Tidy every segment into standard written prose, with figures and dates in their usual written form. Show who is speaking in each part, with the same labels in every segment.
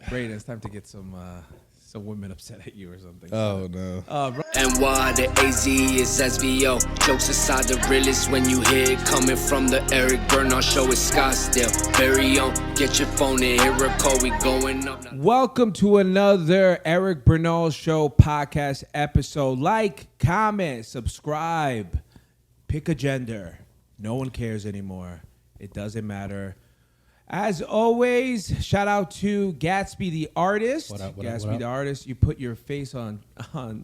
Speaker 1: Brayden, it's time to get some women upset at you or something.
Speaker 2: Oh, no.
Speaker 3: And why the AZ is SVO. Jokes aside, the realest when you hear it coming from the Eric Bernal show is Scottsdale. Very own, get your phone and hear a call. We going up.
Speaker 1: Welcome to another Eric Bernal Show podcast episode. Like, comment, subscribe, pick a gender. No one cares anymore. It doesn't matter. As always, shout out to Gatsby the artist.
Speaker 2: What up?
Speaker 1: The artist. You put your face on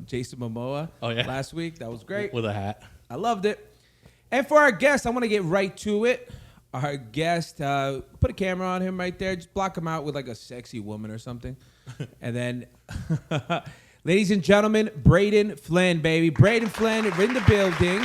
Speaker 1: Jason Momoa last week. That was great.
Speaker 2: With a hat.
Speaker 1: I loved it. And for our guest, I want to get right to it. Our guest, put a camera on him right there. Just block him out with like a sexy woman or something. And then, ladies and gentlemen, Brayden Flynn, baby. Brayden Flynn in the building.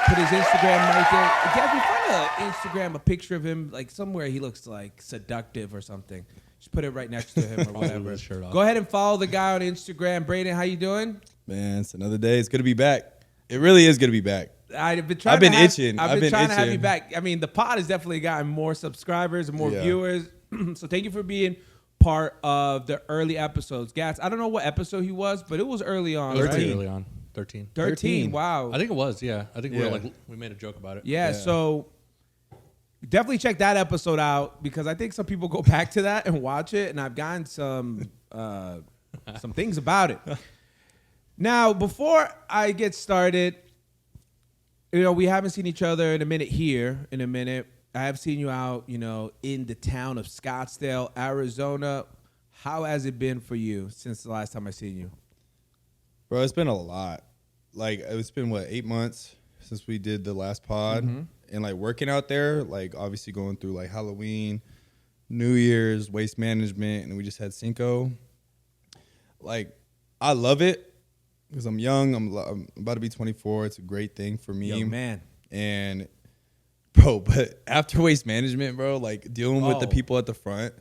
Speaker 1: Put his Instagram right there. Gatsby, find Instagram, a picture of him, like somewhere he looks like seductive or something. Just put it right next to him or whatever. Go ahead and follow the guy on Instagram. Brayden, how you doing?
Speaker 2: Man, it's another day. It's good to be back. It really is good to be back.
Speaker 1: I've been
Speaker 2: itching.
Speaker 1: I've been trying to have you back. I mean, the pod has definitely gotten more subscribers and more viewers. So thank you for being part of the early episodes. Gats, I don't know what episode he was, but it was early on.
Speaker 2: 13.
Speaker 1: Right?
Speaker 2: Early on. 13.
Speaker 1: 13. Wow.
Speaker 4: I think it was, yeah. I think we made a joke about it.
Speaker 1: Yeah, so definitely check that episode out because I think some people go back to that and watch it, and I've gotten some things about it. Now, before I get started, we haven't seen each other in a minute. I have seen you out, in the town of Scottsdale, Arizona. How has it been for you since the last time I seen you?
Speaker 2: Bro, it's been a lot. Like, it's been, 8 months since we did the last pod. Mm-hmm. And, working out there, obviously going through, Halloween, New Year's, waste management, and we just had Cinco. I love it because I'm young. I'm about to be 24. It's a great thing for me.
Speaker 1: Young man.
Speaker 2: And, bro, but after waste management, bro, dealing with the people at the front,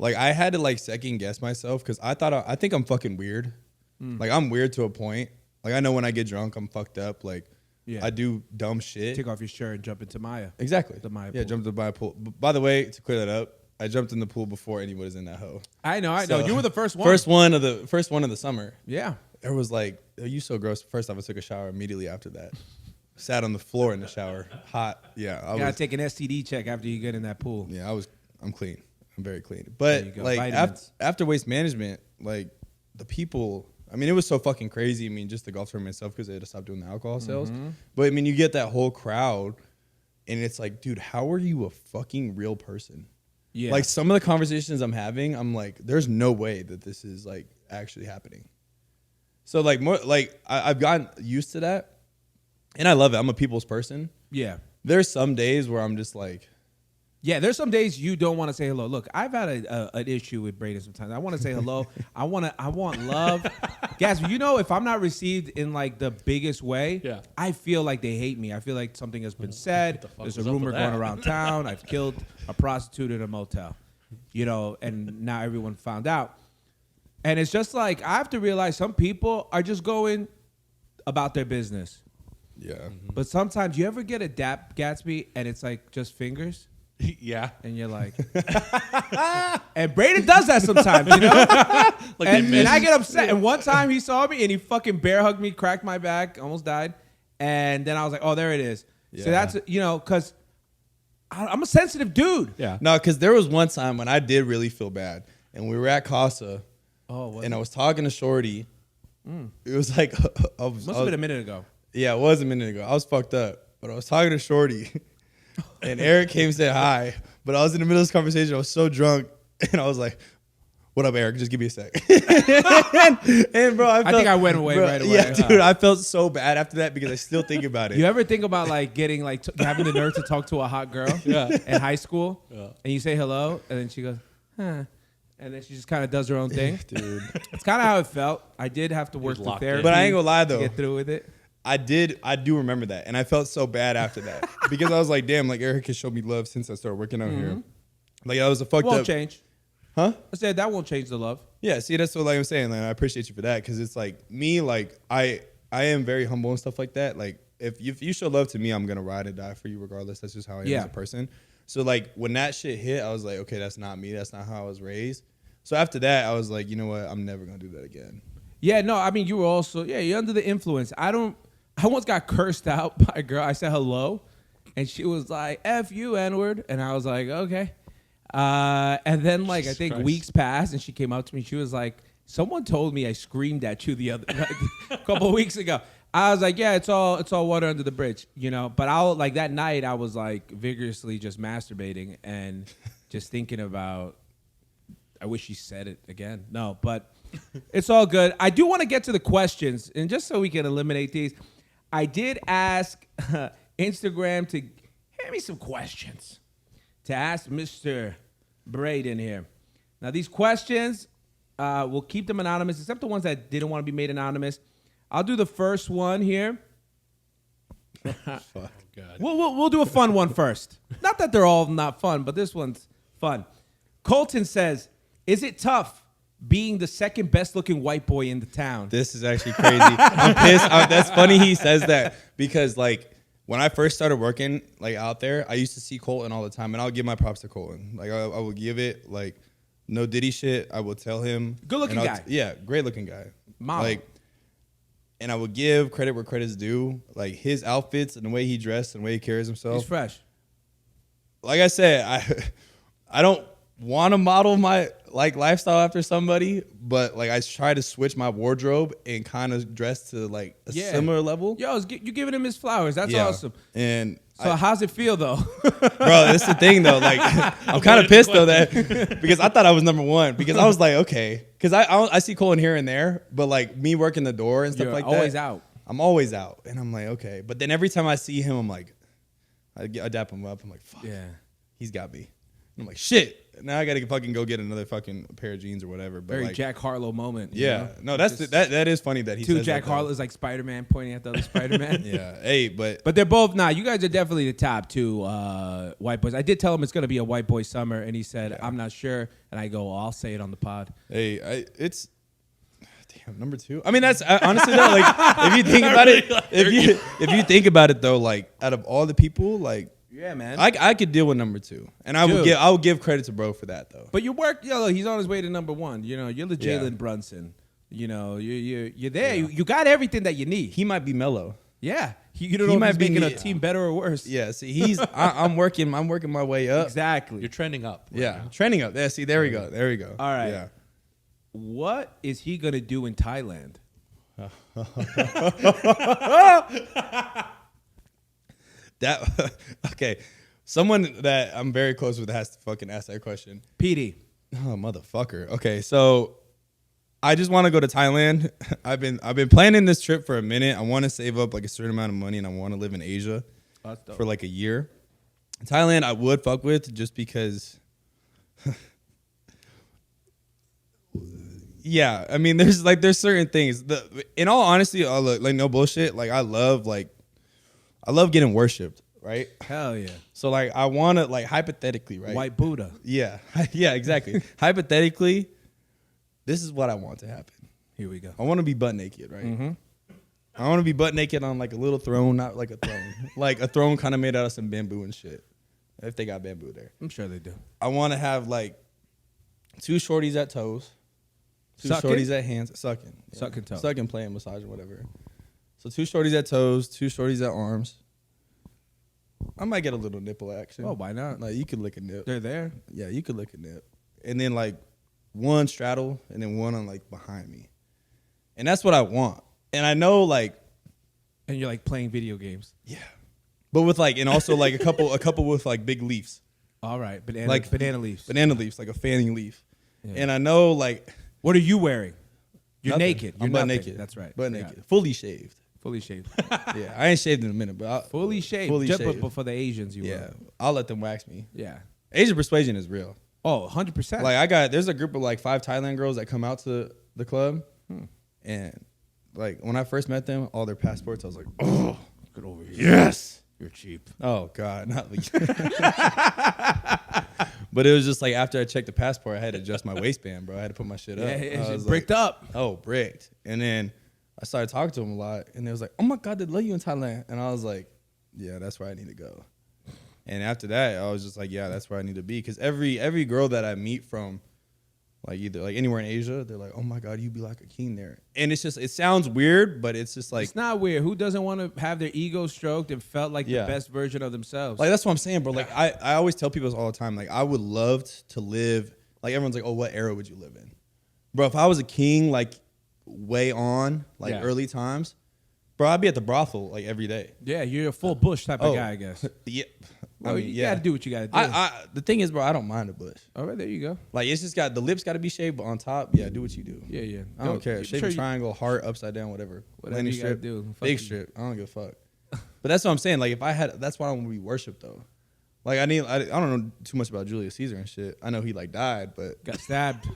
Speaker 2: I had to, second guess myself because I think I'm fucking weird. I'm weird to a point. I know when I get drunk, I'm fucked up. I do dumb shit.
Speaker 1: Take off your shirt and jump into Maya.
Speaker 2: Exactly.
Speaker 1: The Maya
Speaker 2: pool.
Speaker 1: Jump
Speaker 2: into the Maya pool. By the way, to clear that up, I jumped in the pool before anyone was in that hoe.
Speaker 1: I know. You were the first one.
Speaker 2: First one of the summer.
Speaker 1: Yeah.
Speaker 2: It was oh, you so gross. First off, I took a shower immediately after that. Sat on the floor in the shower. Hot. Yeah.
Speaker 1: You gotta take an STD check after you get in that pool.
Speaker 2: Yeah, I'm clean. I'm very clean. But after waste management, the people, it was so fucking crazy. Just the golf tournament itself because they had to stop doing the alcohol sales. Mm-hmm. But you get that whole crowd, and it's dude, how are you a fucking real person? Yeah. Some of the conversations I'm having, I'm there's no way that this is actually happening. So more I've gotten used to that, and I love it. I'm a people's person.
Speaker 1: Yeah.
Speaker 2: There's some days where I'm just
Speaker 1: yeah, there's some days you don't want to say hello. Look, I've had an issue with Brayden sometimes. I want to say hello. I want love. Gatsby, if I'm not received in the biggest way, I feel like they hate me. I feel like something has been said. There's a rumor going around town. I've killed a prostitute in a motel. And now everyone found out. And it's just I have to realize some people are just going about their business.
Speaker 2: Yeah.
Speaker 1: Mm-hmm. But sometimes you ever get a dap, Gatsby, and it's just fingers?
Speaker 4: Yeah.
Speaker 1: And you're and Brayden does that sometimes, and I get upset. And one time he saw me and he fucking bear hugged me, cracked my back, almost died. And then I was like, oh, there it is. Yeah. So that's, because I'm a sensitive dude.
Speaker 2: Yeah. No, because there was one time when I did really feel bad. And we were at Casa.
Speaker 1: Oh,
Speaker 2: and I was talking to Shorty. It was
Speaker 1: must have been a minute ago.
Speaker 2: Yeah, it was a minute ago. I was fucked up. But I was talking to Shorty. And Eric came and said hi. But I was in the middle of this conversation. I was so drunk. And I was like, what up, Eric? Just give me a sec. and bro, I
Speaker 1: think I went away right away.
Speaker 2: Yeah, dude, I felt so bad after that because I still think about it.
Speaker 1: You ever think about getting having the nerve to talk to a hot girl in high school? Yeah. And you say hello. And then she goes, huh. And then she just kind of does her own thing.
Speaker 2: Dude.
Speaker 1: It's kind of how it felt. I did have to work through therapy.
Speaker 2: But I ain't gonna lie, though.
Speaker 1: To get through with it.
Speaker 2: I do remember that. And I felt so bad after that. Because I was like, damn, Eric has showed me love since I started working out here. I was a fucked up.
Speaker 1: Won't change.
Speaker 2: Huh?
Speaker 1: I said that won't change the love.
Speaker 2: Yeah, see, that's what I'm saying. I appreciate you for that. Because it's me, I am very humble and stuff like that. If you show love to me, I'm going to ride and die for you regardless. That's just how I am as a person. So, when that shit hit, I was like, okay, that's not me. That's not how I was raised. So after that, I was like, you know what? I'm never gonna do that again.
Speaker 1: Yeah, no, I mean, you were also, you're under the influence. I once got cursed out by a girl. I said hello, and she was like, F you, N-word. And I was like, okay. And then, like, Jesus I think Christ. Weeks passed, and she came up to me. She was like, someone told me I screamed at you a couple of weeks ago. I was like, yeah, it's all water under the bridge, you know. But like that night, I was like vigorously just masturbating and just thinking about, I wish she said it again. No, but it's all good. I do want to get to the questions, and just so we can eliminate these, I did ask Instagram to hand me some questions to ask Mr. Braden here. Now, these questions, we'll keep them anonymous, except the ones that didn't want to be made anonymous. I'll do the first one here.
Speaker 4: Fuck, God.
Speaker 1: We'll do a fun one first. Not that they're all not fun, but this one's fun. Colton says, is it tough being the second best looking white boy in the town?
Speaker 2: This is actually crazy. I'm pissed. That's funny he says that because like when I first started working like out there, I used to see Colton all the time, and I'll give my props to Colton. Like I would give it like no Diddy shit. I would tell him.
Speaker 1: Good looking guy.
Speaker 2: Yeah, great looking guy.
Speaker 1: Mom.
Speaker 2: Like, and I would give credit where credit's due. Like his outfits and the way he dressed and the way he carries himself.
Speaker 1: He's fresh.
Speaker 2: Like I said, I don't want to model my like lifestyle after somebody, but like I try to switch my wardrobe and kind of dress to like a similar level.
Speaker 1: Yo, you're giving him his flowers. That's awesome.
Speaker 2: And
Speaker 1: so how's it feel though?
Speaker 2: Bro, that's the thing though. Like I'm kind of pissed though that because I thought I was number one because I was like, okay, because I see Colin here and there, but like me working the door and stuff like that.
Speaker 1: Always out.
Speaker 2: I'm always out, and I'm like, okay. But then every time I see him, I'm like, I dap him up. I'm like, fuck, he's got me. And I'm like, shit. Now I gotta fucking go get another fucking pair of jeans or whatever. But
Speaker 1: very
Speaker 2: like,
Speaker 1: Jack Harlow moment.
Speaker 2: Yeah, no, that is funny that he says
Speaker 1: Jack
Speaker 2: that,
Speaker 1: Harlow's like Spider-Man pointing at the other Spider-Man.
Speaker 2: Yeah, hey, but
Speaker 1: they're both you guys are definitely the top two white boys. I did tell him it's gonna be a white boy summer, and he said I'm not sure, and I go, well, I'll say it on the pod.
Speaker 2: Hey, it's damn number two. I mean, that's honestly though, like if you think about it, if you think about it though, like out of all the people, like.
Speaker 1: Yeah, man.
Speaker 2: I could deal with number two, and I would give credit to bro for that though.
Speaker 1: But you work, he's on his way to number one. You know, you're the Jalen Brunson. You know, you're there. Yeah. You got everything that you need.
Speaker 2: He might be mellow.
Speaker 1: Yeah, you don't know if he's making a team better or worse.
Speaker 2: Yeah, see, I'm working my way up.
Speaker 1: Exactly.
Speaker 4: You're trending up.
Speaker 2: Right now. Trending up. Yeah, see, there we go.
Speaker 1: All right.
Speaker 2: Yeah.
Speaker 1: What is he gonna do in Thailand?
Speaker 2: Okay, someone that I'm very close with has to fucking ask that question.
Speaker 1: PD.
Speaker 2: Oh, motherfucker. Okay, so I just want to go to Thailand. I've been planning this trip for a minute. I want to save up like a certain amount of money, and I want to live in Asia for like a year. Thailand, I would fuck with just because. Yeah, I mean, there's certain things. In all honesty, like no bullshit. Like I love getting worshipped, right?
Speaker 1: Hell yeah.
Speaker 2: So like I want to like hypothetically, right?
Speaker 1: White Buddha.
Speaker 2: Yeah. Yeah, exactly. Hypothetically, this is what I want to happen.
Speaker 1: Here we go.
Speaker 2: I want to be butt naked, right?
Speaker 1: Mm-hmm.
Speaker 2: I want to be butt naked on like a little throne, not like a throne. Like a throne kind of made out of some bamboo and shit. If they got bamboo there.
Speaker 1: I'm sure they do.
Speaker 2: I want to have like 2 shorties at toes. 2 shorties at hands. Sucking. Yeah.
Speaker 1: Sucking toes.
Speaker 2: Sucking, playing, massaging, whatever. So 2 shorties at toes, 2 shorties at arms. I might get a little nipple action.
Speaker 1: Oh, why not?
Speaker 2: Like you could lick a nip.
Speaker 1: They're there.
Speaker 2: Yeah, you could lick a nip. And then like 1 straddle and then 1 on like behind me. And that's what I want. And I know like.
Speaker 1: And you're like playing video games.
Speaker 2: Yeah. But with like, and also like a couple with like big leaves.
Speaker 1: All right. Banana leaves.
Speaker 2: Banana leaves, like a fanning leaf. Yeah. And I know like.
Speaker 1: What are you wearing? You're
Speaker 2: nothing.
Speaker 1: Naked.
Speaker 2: I'm butt naked.
Speaker 1: That's right.
Speaker 2: Butt naked. Fully shaved.
Speaker 1: Fully shaved.
Speaker 2: Yeah, I ain't shaved in a minute, but
Speaker 1: fully shaved. Just for the Asians, you will.
Speaker 2: I'll let them wax me.
Speaker 1: Yeah.
Speaker 2: Asian persuasion is real.
Speaker 1: Oh, 100%.
Speaker 2: Like there's a group of like 5 Thailand girls that come out to the club, and like when I first met them, all their passports, I was like, oh,
Speaker 1: get over here.
Speaker 2: Yes,
Speaker 1: you're cheap.
Speaker 2: Oh God, not like. But it was just like after I checked the passport, I had to adjust my waistband, bro. I had to put my shit up.
Speaker 1: Yeah, it bricked up.
Speaker 2: Oh, bricked. And then I started talking to them a lot, and they was like, "Oh my God, they love you in Thailand." And I was like, "Yeah, that's where I need to go." And after that, I was just like, "Yeah, that's where I need to be." Because every girl that I meet from like either like anywhere in Asia, they're like, oh my God, you'd be like a king there. And it's just, it sounds weird, but it's just like.
Speaker 1: It's not weird. Who doesn't want to have their ego stroked and felt like the best version of themselves?
Speaker 2: Like, that's what I'm saying, bro. Like, I always tell people this all the time. Like, I would love to live, like, everyone's like, oh, what era would you live in? Bro, if I was a king, like, way on, like, early times, bro, I'd be at the brothel, like, every day.
Speaker 1: Yeah, you're a full bush type of guy, I guess.
Speaker 2: Yeah.
Speaker 1: Well, I mean, you gotta do what you gotta do.
Speaker 2: The thing is, bro, I don't mind a bush.
Speaker 1: All right, there you go.
Speaker 2: Like, it's just got, the lips got to be shaved, but on top, do what you do.
Speaker 1: Yeah.
Speaker 2: I don't care. Shave a triangle, heart, upside down, whatever.
Speaker 1: Whatever you gotta do.
Speaker 2: Big strip. I don't give a fuck. But that's what I'm saying. Like, if I had, that's why I want to be worshipped, though. Like, I don't know too much about Julius Caesar and shit. I know he, like, died, but.
Speaker 1: Got stabbed.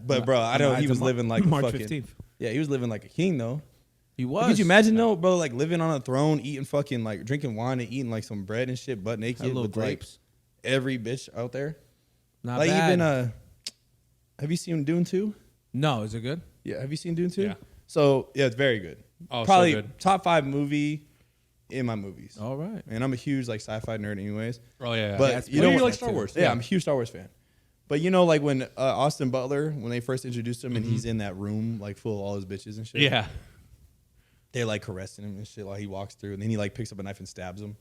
Speaker 2: But, bro, I know he was living like
Speaker 1: March
Speaker 2: fucking.
Speaker 1: 15th.
Speaker 2: Yeah, he was living like a king, though.
Speaker 1: He was.
Speaker 2: Could you imagine, though, bro, like, living on a throne, eating fucking, like, drinking wine and eating, like, some bread and shit, butt naked.
Speaker 1: Little
Speaker 2: with,
Speaker 1: grapes.
Speaker 2: Like, every bitch out there.
Speaker 1: Not
Speaker 2: like,
Speaker 1: bad.
Speaker 2: even, have you seen Dune 2?
Speaker 1: No, is it good?
Speaker 2: Yeah, have you seen Dune 2?
Speaker 4: Yeah.
Speaker 2: So, yeah, it's very good.
Speaker 4: Oh,
Speaker 2: probably
Speaker 4: so good.
Speaker 2: top 5 movie in my movies.
Speaker 1: All right.
Speaker 2: And I'm a huge, like, sci-fi nerd anyways.
Speaker 4: Oh, yeah.
Speaker 2: But
Speaker 4: you know, you like Star Wars.
Speaker 2: Yeah, I'm a huge Star Wars fan. But you know, like when Austin Butler, when they first introduced him and he's in that room, like full of all his bitches and shit.
Speaker 4: Yeah.
Speaker 2: They're like caressing him and shit while he walks through. And then he like picks up a knife and stabs him.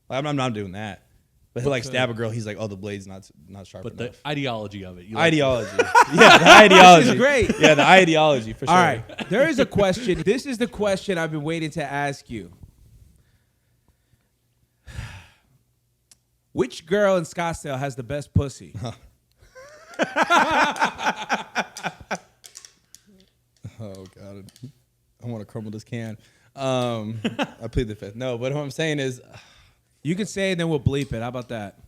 Speaker 2: Like, I'm not doing that. But he'll like stab a girl. He's like, oh, the blade's not sharp
Speaker 4: But
Speaker 2: enough.
Speaker 4: the ideology of it. You
Speaker 2: Ideology. Yeah, the ideology.
Speaker 1: This is great.
Speaker 2: Yeah, the ideology for sure.
Speaker 1: All right. There is a question. This is the question I've been waiting to ask you. Which girl in Scottsdale has the best pussy?
Speaker 2: Oh God, I want to crumble this can. I plead the fifth. No, but what I'm saying is,
Speaker 1: You can say it, then we'll bleep it. How about that?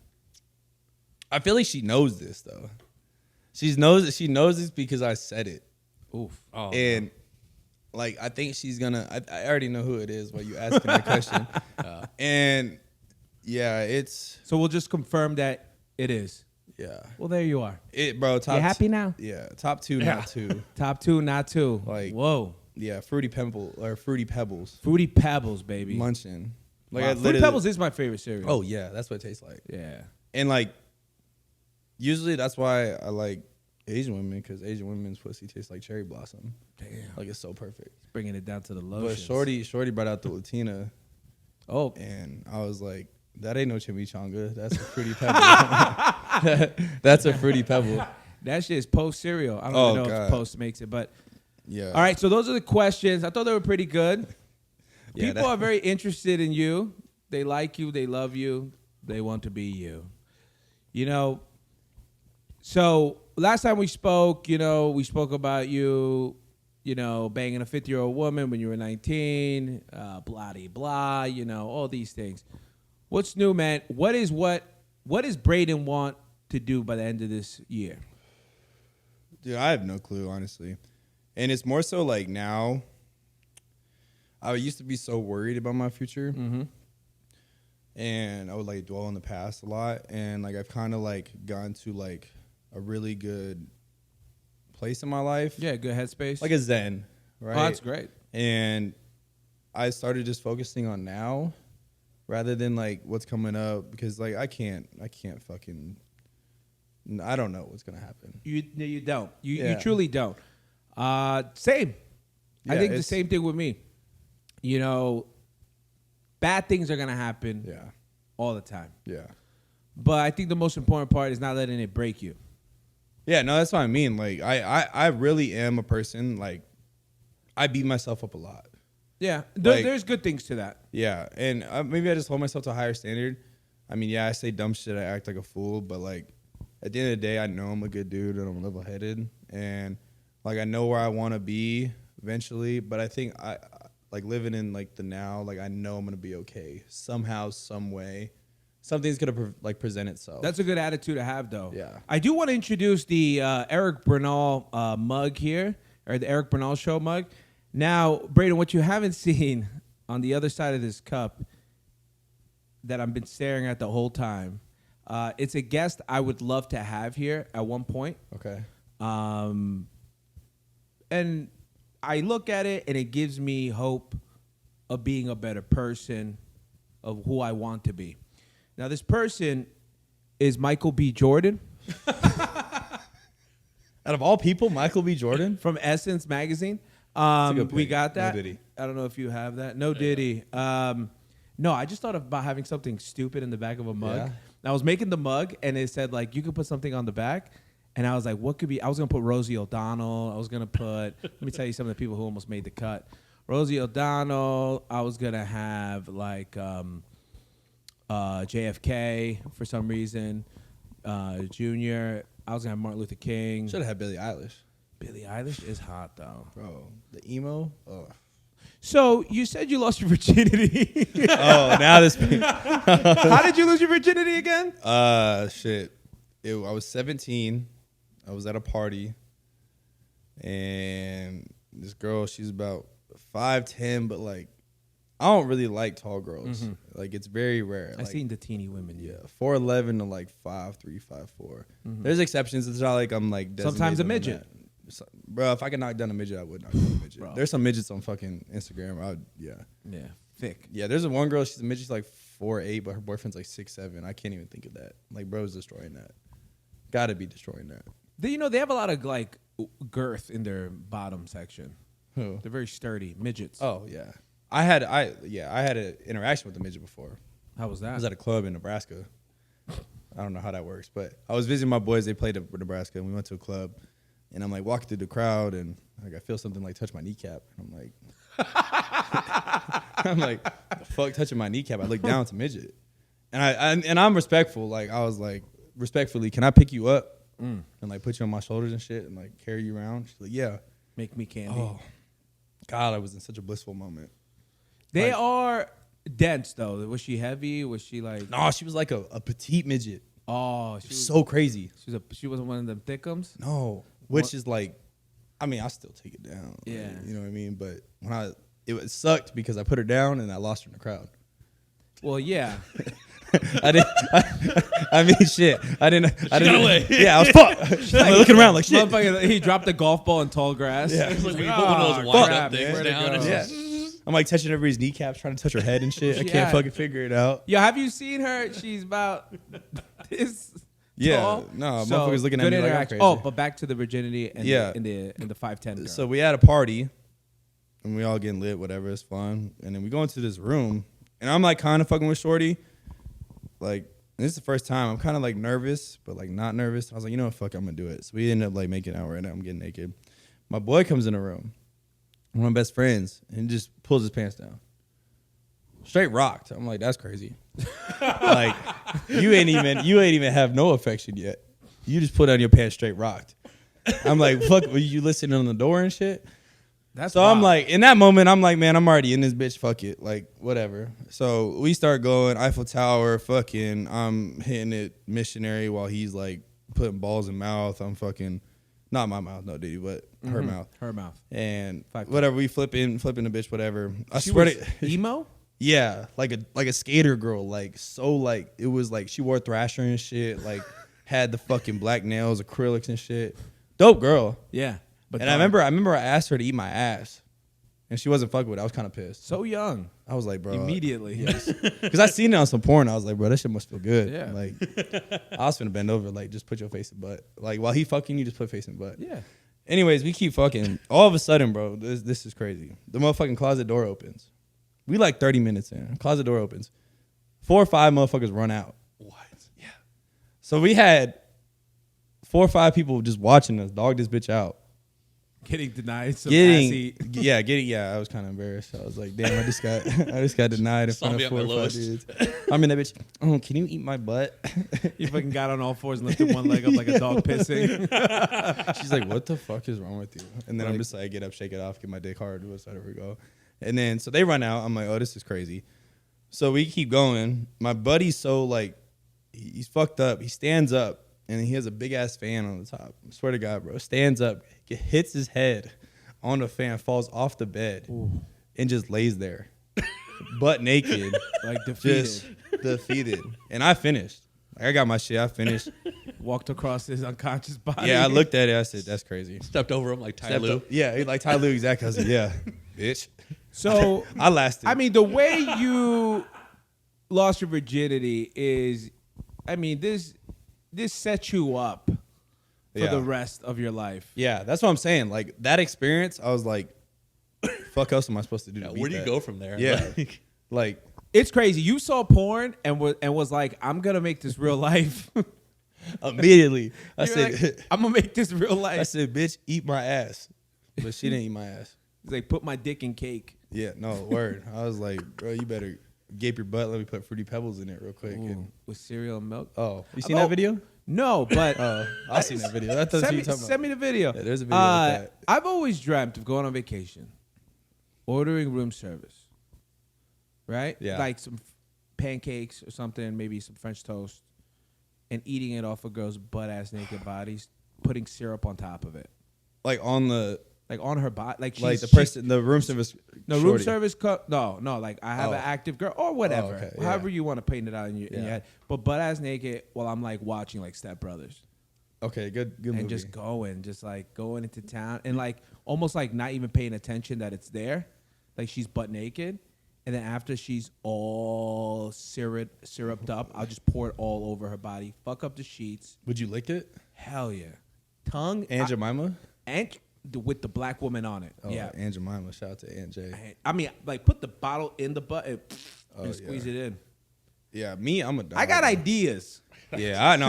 Speaker 2: I feel like she knows this though. She knows this because I said it.
Speaker 1: Oof.
Speaker 4: Oh,
Speaker 2: And like I think she's gonna. I already know who it is while you asking that question. And yeah, it's
Speaker 1: So we'll just confirm that it is.
Speaker 2: yeah.
Speaker 1: Well, there you are.
Speaker 2: It bro. Top
Speaker 1: You happy now?
Speaker 2: Yeah, top 2, not 2.
Speaker 1: Top 2, not 2.
Speaker 2: Like-
Speaker 1: whoa.
Speaker 2: Yeah, fruity pebbles.
Speaker 1: Fruity Pebbles, baby.
Speaker 2: Munching. Like
Speaker 1: Wow.
Speaker 2: I
Speaker 1: Fruity
Speaker 2: literally-
Speaker 1: Pebbles is my favorite cereal.
Speaker 2: Oh yeah, that's what it tastes like.
Speaker 1: yeah.
Speaker 2: And like, usually that's why I like Asian women because Asian women's pussy tastes like cherry blossom.
Speaker 1: Damn.
Speaker 2: Like it's so perfect.
Speaker 1: Bringing it down to the
Speaker 2: But
Speaker 1: lotions.
Speaker 2: Shorty brought out the Latina,
Speaker 1: Oh.
Speaker 2: and I was like, that ain't no chimichanga. That's a fruity pebble. That's a fruity pebble.
Speaker 1: That shit is post cereal. I don't
Speaker 2: Oh,
Speaker 1: even know
Speaker 2: God.
Speaker 1: if post makes it, but
Speaker 2: Yeah.
Speaker 1: all right. So those are the questions. I thought they were pretty good.
Speaker 2: Yeah,
Speaker 1: People are very interested in you. They like you. They love you. They want to be you. You know. So last time we spoke, we spoke about you, banging a 50-year-old woman when you were 19, blah de blah, all these things. What's new, man? What does Braden want to do by the end of this year?
Speaker 2: Dude, I have no clue, honestly. And it's more so like now, I used to be so worried about my future.
Speaker 1: Mm-hmm.
Speaker 2: And I would like dwell on the past a lot. And like I've kind of like gotten to like a really good place in my life.
Speaker 1: Yeah, good headspace.
Speaker 2: Like a zen, right?
Speaker 1: Oh, that's great.
Speaker 2: And I started just focusing on now rather than like what's coming up because like I can't fucking, I don't know what's going to happen.
Speaker 1: You don't. You
Speaker 2: Yeah.
Speaker 1: truly don't. Same. I
Speaker 2: Yeah,
Speaker 1: think the
Speaker 2: it's-
Speaker 1: same thing with me. Bad things are going to happen
Speaker 2: Yeah.
Speaker 1: all the time.
Speaker 2: Yeah.
Speaker 1: But I think the most important part is not letting it break you.
Speaker 2: Yeah, no, that's what I mean. Like I really am a person like I beat myself up a lot.
Speaker 1: Yeah.
Speaker 2: Like-
Speaker 1: There's good things to that.
Speaker 2: Yeah, and maybe I just hold myself to a higher standard. I mean, yeah, I say dumb shit, I act like a fool, but like at the end of the day, I know I'm a good dude and I'm level-headed, and like I know where I want to be eventually. But I think I like living in like the now. Like I know I'm gonna be okay somehow, some way. Something's gonna present itself.
Speaker 1: That's a good attitude to have, though.
Speaker 2: Yeah.
Speaker 1: I do want to introduce the Eric Bernal mug here, or the Eric Bernal Show mug. Now, Braden, what you haven't seen on the other side of this cup that I've been staring at the whole time, it's a guest I would love to have here at one point.
Speaker 2: okay.
Speaker 1: And I look at it, and it gives me hope of being a better person, of who I want to be. Now, this person is Michael B. Jordan.
Speaker 2: Out of all people, Michael B. Jordan
Speaker 1: from Essence magazine. We got that.
Speaker 2: No Diddy.
Speaker 1: I don't know if you have that. No Diddy. No, I just thought about having something stupid in the back of a mug.
Speaker 2: Yeah.
Speaker 1: I was making the mug, and it said, like, you could put something on the back. And I was like, what could be? I was going to put Rosie O'Donnell. I was going to put, let me tell you some of the people who almost made the cut. Rosie O'Donnell. I was going to have, like, JFK for some reason. Junior. I was going to have Martin Luther King.
Speaker 2: Should have had Billie Eilish.
Speaker 1: Billie Eilish is hot, though.
Speaker 2: Bro, the emo. Ugh.
Speaker 1: So you said you lost your virginity.
Speaker 2: Oh, now this.
Speaker 1: How did you lose your virginity again?
Speaker 2: Shit. I was 17. I was at a party, and this girl, she's about 5'10", but like, I don't really like tall girls. Mm-hmm. Like, it's very rare.
Speaker 1: I've seen the teeny women.
Speaker 2: Yeah, 4'11" to like 5'3", 5'4". Mm-hmm. There's exceptions. It's not like I'm like
Speaker 1: sometimes a midget.
Speaker 2: So, bro, if I could knock down a midget, I would knock down a midget. Bro. There's some midgets on fucking Instagram. Yeah,
Speaker 1: thick.
Speaker 2: Yeah, there's one girl. She's a midget, she's like 4'8", but her boyfriend's like 6'7". I can't even think of that. Like, bro's destroying that. Got to be destroying that.
Speaker 1: They have a lot of like girth in their bottom section.
Speaker 2: Who?
Speaker 1: They're very sturdy midgets.
Speaker 2: Oh yeah, I had an interaction with a midget before.
Speaker 1: How was that?
Speaker 2: I was at a club in Nebraska. I don't know how that works, but I was visiting my boys. They played at Nebraska, and we went to a club. And I'm like walking through the crowd, and like I feel something like touch my kneecap, and I'm like, the fuck touching my kneecap? I look down, it's a midget, and I'm respectful. Like I was like, respectfully, can I pick you up and like put you on my shoulders and shit, and like carry you around? She's like, yeah.
Speaker 1: Make me candy.
Speaker 2: Oh, God, I was in such a blissful moment.
Speaker 1: They are dense though. Was she heavy? Was she like?
Speaker 2: No, she was like a petite midget.
Speaker 1: Oh, she
Speaker 2: was so crazy.
Speaker 1: She wasn't one of them thickums.
Speaker 2: No. Which is like, I mean, I still take it down.
Speaker 1: Yeah.
Speaker 2: Like, you know what I mean? But it sucked because I put her down and I lost her in the crowd.
Speaker 1: Well, yeah.
Speaker 2: I mean, shit. I didn't. Away. Yeah, I was fucked. She's like looking around like shit.
Speaker 1: He dropped the golf ball in tall grass.
Speaker 4: Yeah. It's like we put one of those wind up things down.
Speaker 2: Yeah. I'm like touching everybody's kneecaps, trying to touch her head and shit. I can't fucking figure it out.
Speaker 1: Yo, have you seen her? She's about this.
Speaker 2: Yeah,
Speaker 1: tall.
Speaker 2: no, motherfuckers looking at me like I'm crazy.
Speaker 1: Oh, but back to the virginity and the 5'10" girl.
Speaker 2: So we had a party, and we all getting lit, whatever, it's fun. And then we go into this room, and I'm like kind of fucking with shorty. Like, this is the first time. I'm kind of like nervous, but like not nervous. I was like, you know what, fuck, I'm gonna do it. So we ended up like making out right now. I'm getting naked. My boy comes in the room, one of my best friends, and he just pulls his pants down. Straight rocked. I'm like, that's crazy. Like, you ain't even have no affection yet. You just put on your pants straight rocked. I'm like, fuck, were you listening on the door and shit? So wild. I'm like, in that moment, I'm like, man, I'm already in this bitch. Fuck it. Like, whatever. So we start going, Eiffel Tower, fucking, I'm hitting it missionary while he's like putting balls in mouth. I'm fucking, not my mouth, no Diddy, but her mouth.
Speaker 1: Her mouth.
Speaker 2: And whatever, we flipping the bitch, whatever. I swear to
Speaker 1: emo?
Speaker 2: Yeah, like a skater girl, like so like it was like she wore Thrasher and shit, like had the fucking black nails, acrylics and shit. Dope girl.
Speaker 1: Yeah. But
Speaker 2: and I remember I asked her to eat my ass, and she wasn't fucking with it. I was kind of pissed.
Speaker 1: So young.
Speaker 2: I was like, bro.
Speaker 1: Immediately.
Speaker 2: Yes. Because I seen it on some porn. I was like, bro, that shit must feel good.
Speaker 1: Yeah.
Speaker 2: Like, I was finna bend over, like, just put your face in butt. Like, while he fucking you, just put face in butt.
Speaker 1: Yeah.
Speaker 2: Anyways, we keep fucking. All of a sudden, bro, this is crazy. The motherfucking closet door opens. We like 30 minutes in. Closet door opens. 4 or 5 motherfuckers run out.
Speaker 4: What?
Speaker 2: Yeah. So we had 4 or 5 people just watching us dog this bitch out.
Speaker 1: Getting denied some assy.
Speaker 2: Yeah, I was kind of embarrassed. I was like, damn, I just got denied in front of 4 or 5 dudes. I'm in that bitch. Oh, can you eat my butt?
Speaker 1: You fucking got on all fours and lifted one leg up like a dog pissing.
Speaker 2: She's like, what the fuck is wrong with you? And then I'm just like, get up, shake it off, get my dick hard, whatever we go. And then, so they run out. I'm like, oh, this is crazy. So we keep going. My buddy's so, like, he's fucked up. He stands up, and he has a big-ass fan on the top. I swear to God, bro. Stands up, hits his head on the fan, falls off the bed, and just lays there. Butt naked.
Speaker 1: Like, defeated.
Speaker 2: Just defeated. And I finished. Like, I got my shit. I finished.
Speaker 1: Walked across his unconscious body.
Speaker 2: Yeah, I looked at it. I said, that's crazy.
Speaker 4: Stepped over him like Ty Lue.
Speaker 2: Yeah, like Ty Lue, exactly. I said, yeah, bitch.
Speaker 1: So
Speaker 2: I lasted.
Speaker 1: I mean, the way you lost your virginity is, I mean, this sets you up for the rest of your life.
Speaker 2: Yeah, that's what I'm saying. Like that experience, I was like, fuck else am I supposed to do?
Speaker 4: Where do you go from there?
Speaker 2: Yeah. Like
Speaker 1: it's crazy. You saw porn and was like, I'm gonna make this real life.
Speaker 2: Immediately. I said
Speaker 1: like, I'm gonna make this real life.
Speaker 2: I said, bitch, eat my ass. But she didn't eat my ass.
Speaker 1: He's like, put my dick in cake.
Speaker 2: Yeah, no, word. I was like, bro, you better gape your butt. Let me put Fruity Pebbles in it real quick.
Speaker 1: With cereal and milk.
Speaker 2: Oh, you seen that video?
Speaker 1: No, but
Speaker 2: I've seen that video. That doesn't
Speaker 1: send me the video.
Speaker 2: Yeah, there's a video like that.
Speaker 1: I've always dreamt of going on vacation, ordering room service, right?
Speaker 2: Yeah.
Speaker 1: Like some pancakes or something, maybe some French toast, and eating it off a girl's butt-ass naked bodies, putting syrup on top of it.
Speaker 2: Like on the...
Speaker 1: Like on her body, like
Speaker 2: the room service.
Speaker 1: No
Speaker 2: shorty.
Speaker 1: room service. No. Like I have an active girl or whatever,
Speaker 2: okay,
Speaker 1: however you want to paint it out in your head. But butt ass naked while I'm like watching like Step Brothers.
Speaker 2: Okay, good movie.
Speaker 1: And just going into town and like almost like not even paying attention that it's there, like she's butt naked, and then after she's all syruped up, I'll just pour it all over her body, fuck up the sheets.
Speaker 2: Would you lick it?
Speaker 1: Hell yeah, tongue
Speaker 2: Aunt Jemima
Speaker 1: and with the black woman on it.
Speaker 2: Oh,
Speaker 1: yeah,
Speaker 2: Aunt Jemima. Shout out to Aunt J.
Speaker 1: I mean, like put the bottle in the butt and squeeze it in.
Speaker 2: Yeah, me, I'm a dog.
Speaker 1: I got ideas.
Speaker 2: Yeah, I know.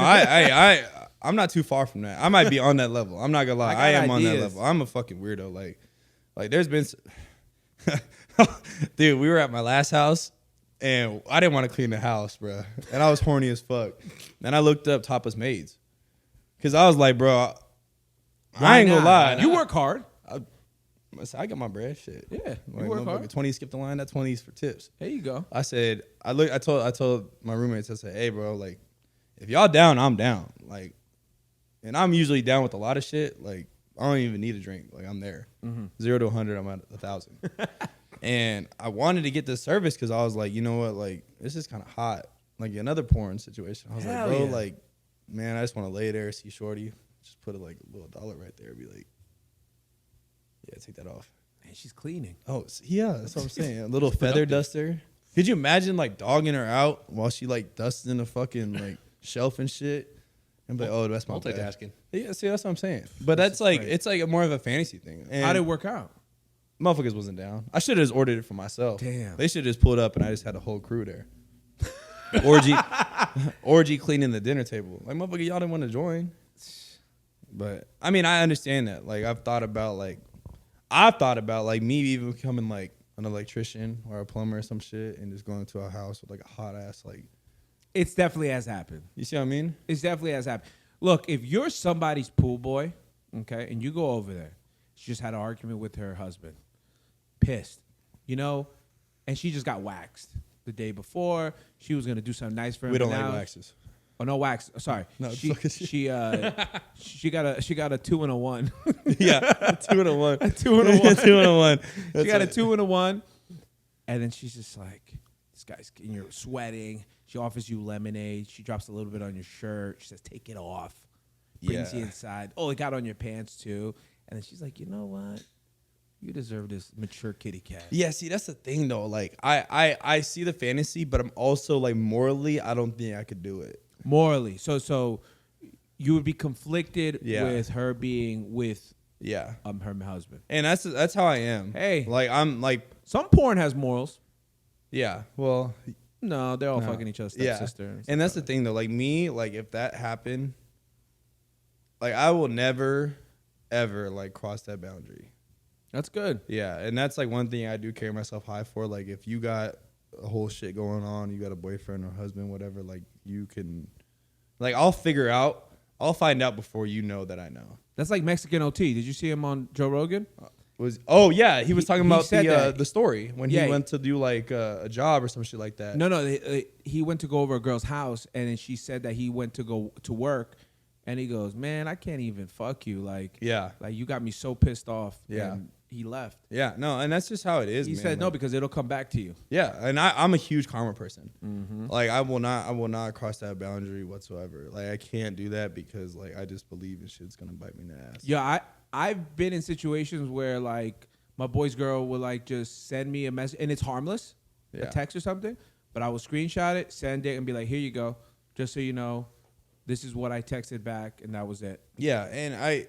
Speaker 2: I'm not too far from that. I might be on that level. I'm not gonna lie. I am ideas. On that level. I'm a fucking weirdo. Like there's been, dude. We were at my last house, and I didn't want to clean the house, bro. And I was horny as fuck. And I looked up topless maids, cause I was like, bro. I ain't gonna lie.
Speaker 1: You work hard.
Speaker 2: I got my bread. Shit.
Speaker 1: Yeah,
Speaker 2: like,
Speaker 1: you work hard.
Speaker 2: 20 skipped the line. That 20 is for tips.
Speaker 1: There you go.
Speaker 2: I said, I told my roommates. I said, hey, bro, like, if y'all down, I'm down. Like, and I'm usually down with a lot of shit. Like, I don't even need a drink. Like, I'm there. 0 to 100, I'm at 1,000. And I wanted to get this service because I was like, you know what? Like, this is kind of hot. Like another porn situation. I was like, bro, like, man, I just want to lay there, see shorty. Just put a little dollar right there. Be like, yeah, take that off.
Speaker 1: Man, she's cleaning.
Speaker 2: Oh, yeah, that's what I'm saying. A little feather duster. Could you imagine like dogging her out while she like dusting the fucking like shelf and shit? And be like, oh, that's my
Speaker 4: multitasking.
Speaker 2: Yeah, see, that's what I'm saying. But that's like it's like more of a fantasy thing. And
Speaker 1: how did it work out?
Speaker 2: Motherfuckers wasn't down. I should have just ordered it for myself.
Speaker 1: Damn.
Speaker 2: They should have just pulled up and I just had a whole crew there. Orgy cleaning the dinner table. Like motherfucker, y'all didn't want to join. But I mean, I understand that. Like I've thought about like me even becoming like an electrician or a plumber or some shit and just going to a house with like a hot ass like.
Speaker 1: It's definitely has happened.
Speaker 2: You see what I mean?
Speaker 1: It's definitely has happened. Look, if you're somebody's pool boy, okay, and you go over there, she just had an argument with her husband, pissed, and she just got waxed the day before. She was gonna do something nice for him.
Speaker 2: We don't like waxes.
Speaker 1: Oh no, wax. Sorry.
Speaker 2: No,
Speaker 1: she got a 2 and a 1.
Speaker 2: Yeah, a 2 and a 1.
Speaker 1: A 2 and a 1.
Speaker 2: 2 and a 1.
Speaker 1: She got a 2 and a 1, and then she's just like, this guy's, and you're sweating. She offers you lemonade. She drops a little bit on your shirt. She says, take it off. Brings you inside. Oh, it got on your pants too. And then she's like, you know what? You deserve this mature kitty cat.
Speaker 2: Yeah, see, that's the thing though. Like, I see the fantasy, but I'm also like morally, I don't think I could do it.
Speaker 1: Morally, so you would be conflicted with her being with her husband,
Speaker 2: and that's how I am.
Speaker 1: Hey,
Speaker 2: like I'm like
Speaker 1: some porn has morals.
Speaker 2: Yeah, well,
Speaker 1: no, they're all fucking each other's stepsister.
Speaker 2: And that's the thing though. Like me, like if that happened, like I will never, ever like cross that boundary.
Speaker 1: That's good.
Speaker 2: Yeah, and that's like one thing I do carry myself high for. Like if you got a whole shit going on, you got a boyfriend or husband, whatever, like you can, like I'll find out before you know that I know.
Speaker 1: That's like Mexican OT. Did you see him on Joe Rogan?
Speaker 2: He was talking about the story when he went to do like a job or some shit like that.
Speaker 1: No, he went to go over a girl's house and then she said that he went to go to work and he goes, man, I can't even fuck you. Like you got me so pissed off.
Speaker 2: Yeah.
Speaker 1: And he left.
Speaker 2: Yeah, no, and that's just how it is.
Speaker 1: He said no because it'll come back to you.
Speaker 2: Yeah, and I'm a huge karma person. Mm-hmm. Like I will not cross that boundary whatsoever. Like I can't do that because like I just believe in shit's gonna bite me in the ass.
Speaker 1: Yeah, I've been in situations where like my boy's girl will like just send me a message and it's harmless, a text or something, but I will screenshot it, send it, and be like, here you go, just so you know, This is what I texted back, and that was it.
Speaker 2: Yeah, and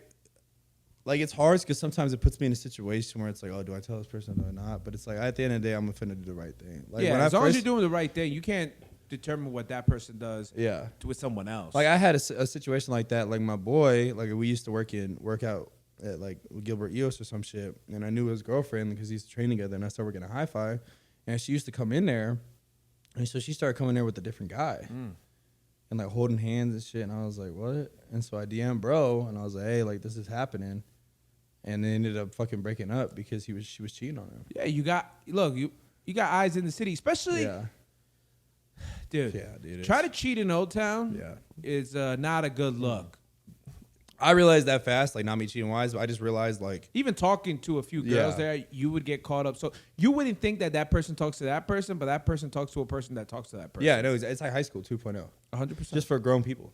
Speaker 2: it's hard because sometimes it puts me in a situation where it's like, oh, do I tell this person or not? But it's like, at the end of the day, I'm finna do the right thing. Like,
Speaker 1: as long as you're doing the right thing, you can't determine what that person does with someone else.
Speaker 2: Like, I had a situation like that. Like, my boy, like, we used to work out at, like, Gilbert EOS or some shit, and I knew his girlfriend because he used to train together, and I started working at Hi-Fi, and she used to come in there, and so she started coming there with a different guy. And, like, holding hands and shit, and I was like, what? And so I DM'd bro, and I was like, hey, like, this is happening. And they ended up fucking breaking up because she was cheating on him.
Speaker 1: Yeah, you got eyes in the city, especially, dude.
Speaker 2: Yeah, dude.
Speaker 1: Try to cheat in Old Town. Is not a good look.
Speaker 2: I realized that fast, like, not me cheating wise, but I just realized, like,
Speaker 1: even talking to a few girls there, you would get caught up. So you wouldn't think that person talks to that person, but that person talks to a person that talks to that person.
Speaker 2: Yeah, no, it's like high school 2.0.
Speaker 1: 100%.
Speaker 2: Just for grown people.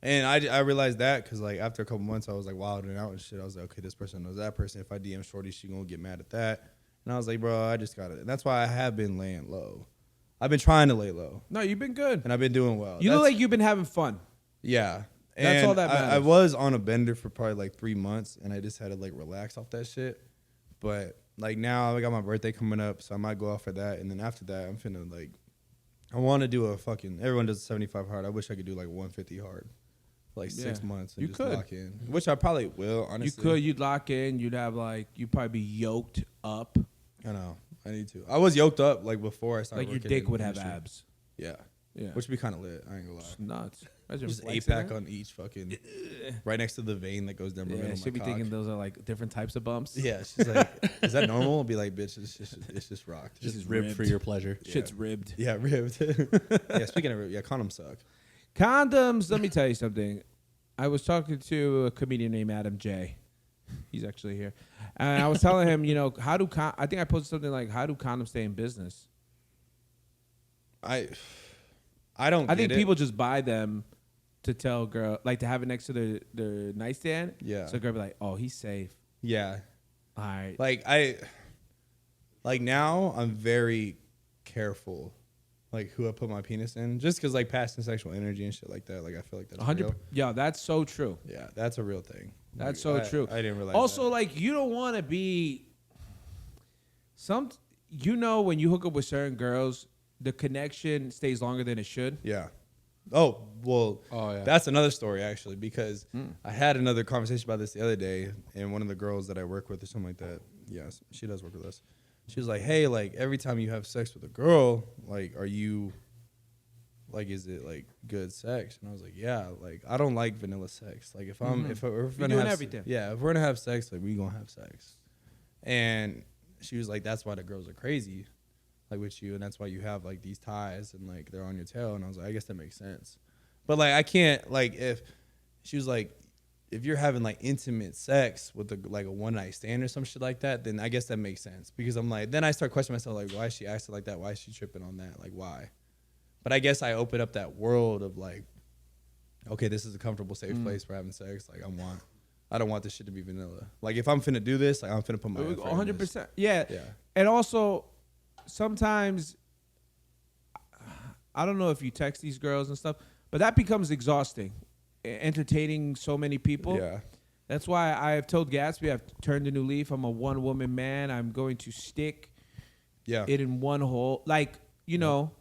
Speaker 2: And I realized that because, like, after a couple months, I was, like, wilding out and shit. I was like, okay, this person knows that person. If I DM Shorty, she gonna get mad at that. And I was like, bro, I just got it. And that's why I have been laying low. I've been trying to lay low.
Speaker 1: No, you've been good.
Speaker 2: And I've been doing well.
Speaker 1: You look like you've been having fun.
Speaker 2: Yeah.
Speaker 1: That's all that matters.
Speaker 2: I was on a bender for probably, like, 3 months, and I just had to, like, relax off that shit. But, like, now I got my birthday coming up, so I might go off for that. And then after that, I'm finna, like, I want to do a fucking, everyone does a 75 hard. I wish I could do, like, 150 hard. Like 6 months and lock in, which I probably will. Honestly,
Speaker 1: you'd lock in. You'd have you'd probably be yoked up.
Speaker 2: I know. I need to. I was yoked up like before I started.
Speaker 1: Like your dick would have abs.
Speaker 2: Yeah, which would be kind of lit. I ain't gonna lie.
Speaker 1: It's nuts.
Speaker 2: Just 8-pack on each fucking, right next to the vein that goes down my middle of my
Speaker 1: should be
Speaker 2: cock.
Speaker 1: Thinking those are like different types of bumps.
Speaker 2: Yeah, she's like, is that normal? I'll be like, bitch, it's just rocked.
Speaker 4: Just ribbed for your pleasure.
Speaker 1: Shit's ribbed.
Speaker 2: Yeah, ribbed. Yeah, speaking of ribbed, condoms suck.
Speaker 1: Condoms. Let me tell you something. I was talking to a comedian named Adam J. He's actually here. And I was telling him, I think I posted something like, how do condoms stay in business?
Speaker 2: I think
Speaker 1: people just buy them to tell girl, like to have it next to their nightstand.
Speaker 2: Yeah.
Speaker 1: So girl be like, oh, he's safe.
Speaker 2: Yeah.
Speaker 1: All right.
Speaker 2: Like now I'm very careful. Like who I put my penis in, just because like passing sexual energy and shit like that. Like I feel like that's 100. Real.
Speaker 1: Yeah, that's so true.
Speaker 2: Yeah, that's a real thing.
Speaker 1: That's
Speaker 2: like,
Speaker 1: true.
Speaker 2: I didn't realize.
Speaker 1: Also,
Speaker 2: that.
Speaker 1: like you don't want to be when you hook up with certain girls, the connection stays longer than it should.
Speaker 2: Yeah. Oh well. Oh yeah. That's another story actually because I had another conversation about this the other day, and one of the girls that I work with or something like that. Yes, she does work with us. She was like, hey, like, every time you have sex with a girl, like, are you, like, is it, like, good sex? And I was like, yeah, like, I don't like vanilla sex. Like, if we're gonna have everything. If we're gonna have sex, like, we gonna have sex. And she was like, that's why the girls are crazy, like, with you, and that's why you have, like, these ties, and, like, they're on your tail. And I was like, I guess that makes sense. But, like, I can't, like, she was like, if you're having like intimate sex with like a one night stand or some shit like that, then I guess that makes sense because I'm like, then I start questioning myself like, why is she acting like that? Why is she tripping on that? Like, why? But I guess I open up that world of like, okay, this is a comfortable, safe place for having sex. Like, I don't want this shit to be vanilla. Like, if I'm finna do this, like I'm finna put my
Speaker 1: 100%. Yeah. And also, sometimes I don't know if you text these girls and stuff, but that becomes exhausting. Entertaining so many people.
Speaker 2: Yeah.
Speaker 1: That's why I have told Gatsby I've turned a new leaf. I'm a one-woman man. I'm going to stick it in one hole. Like, I'm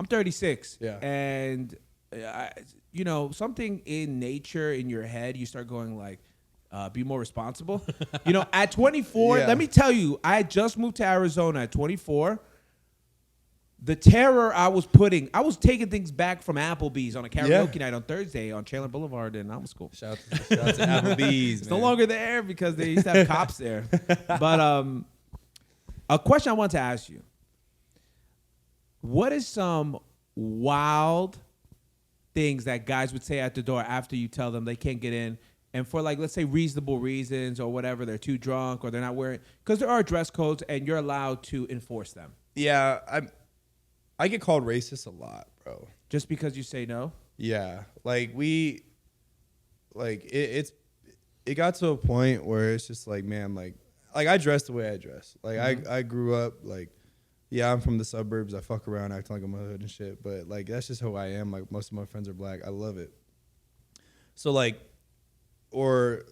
Speaker 1: 36.
Speaker 2: Yeah.
Speaker 1: And, something in nature, in your head, you start going like, be more responsible. At 24, let me tell you, I just moved to Arizona at 24. The terror I was taking things back from Applebee's on a karaoke night on Thursday on Chandler Boulevard in Alma School.
Speaker 2: Shout out to Applebee's.
Speaker 1: It's no longer there because they used to have cops there. But a question I want to ask you. What is some wild things that guys would say at the door after you tell them they can't get in? And for like, let's say reasonable reasons or whatever, they're too drunk or they're not wearing, because there are dress codes and you're allowed to enforce them.
Speaker 2: Yeah, I get called racist a lot, bro.
Speaker 1: Just because you say no?
Speaker 2: Yeah. Like it got to a point where it's just like, man, like I dress the way I dress. Like I grew up like, yeah, I'm from the suburbs. I fuck around acting like I'm a hood and shit. But like, that's just who I am. Like most of my friends are black. I love it. So like, or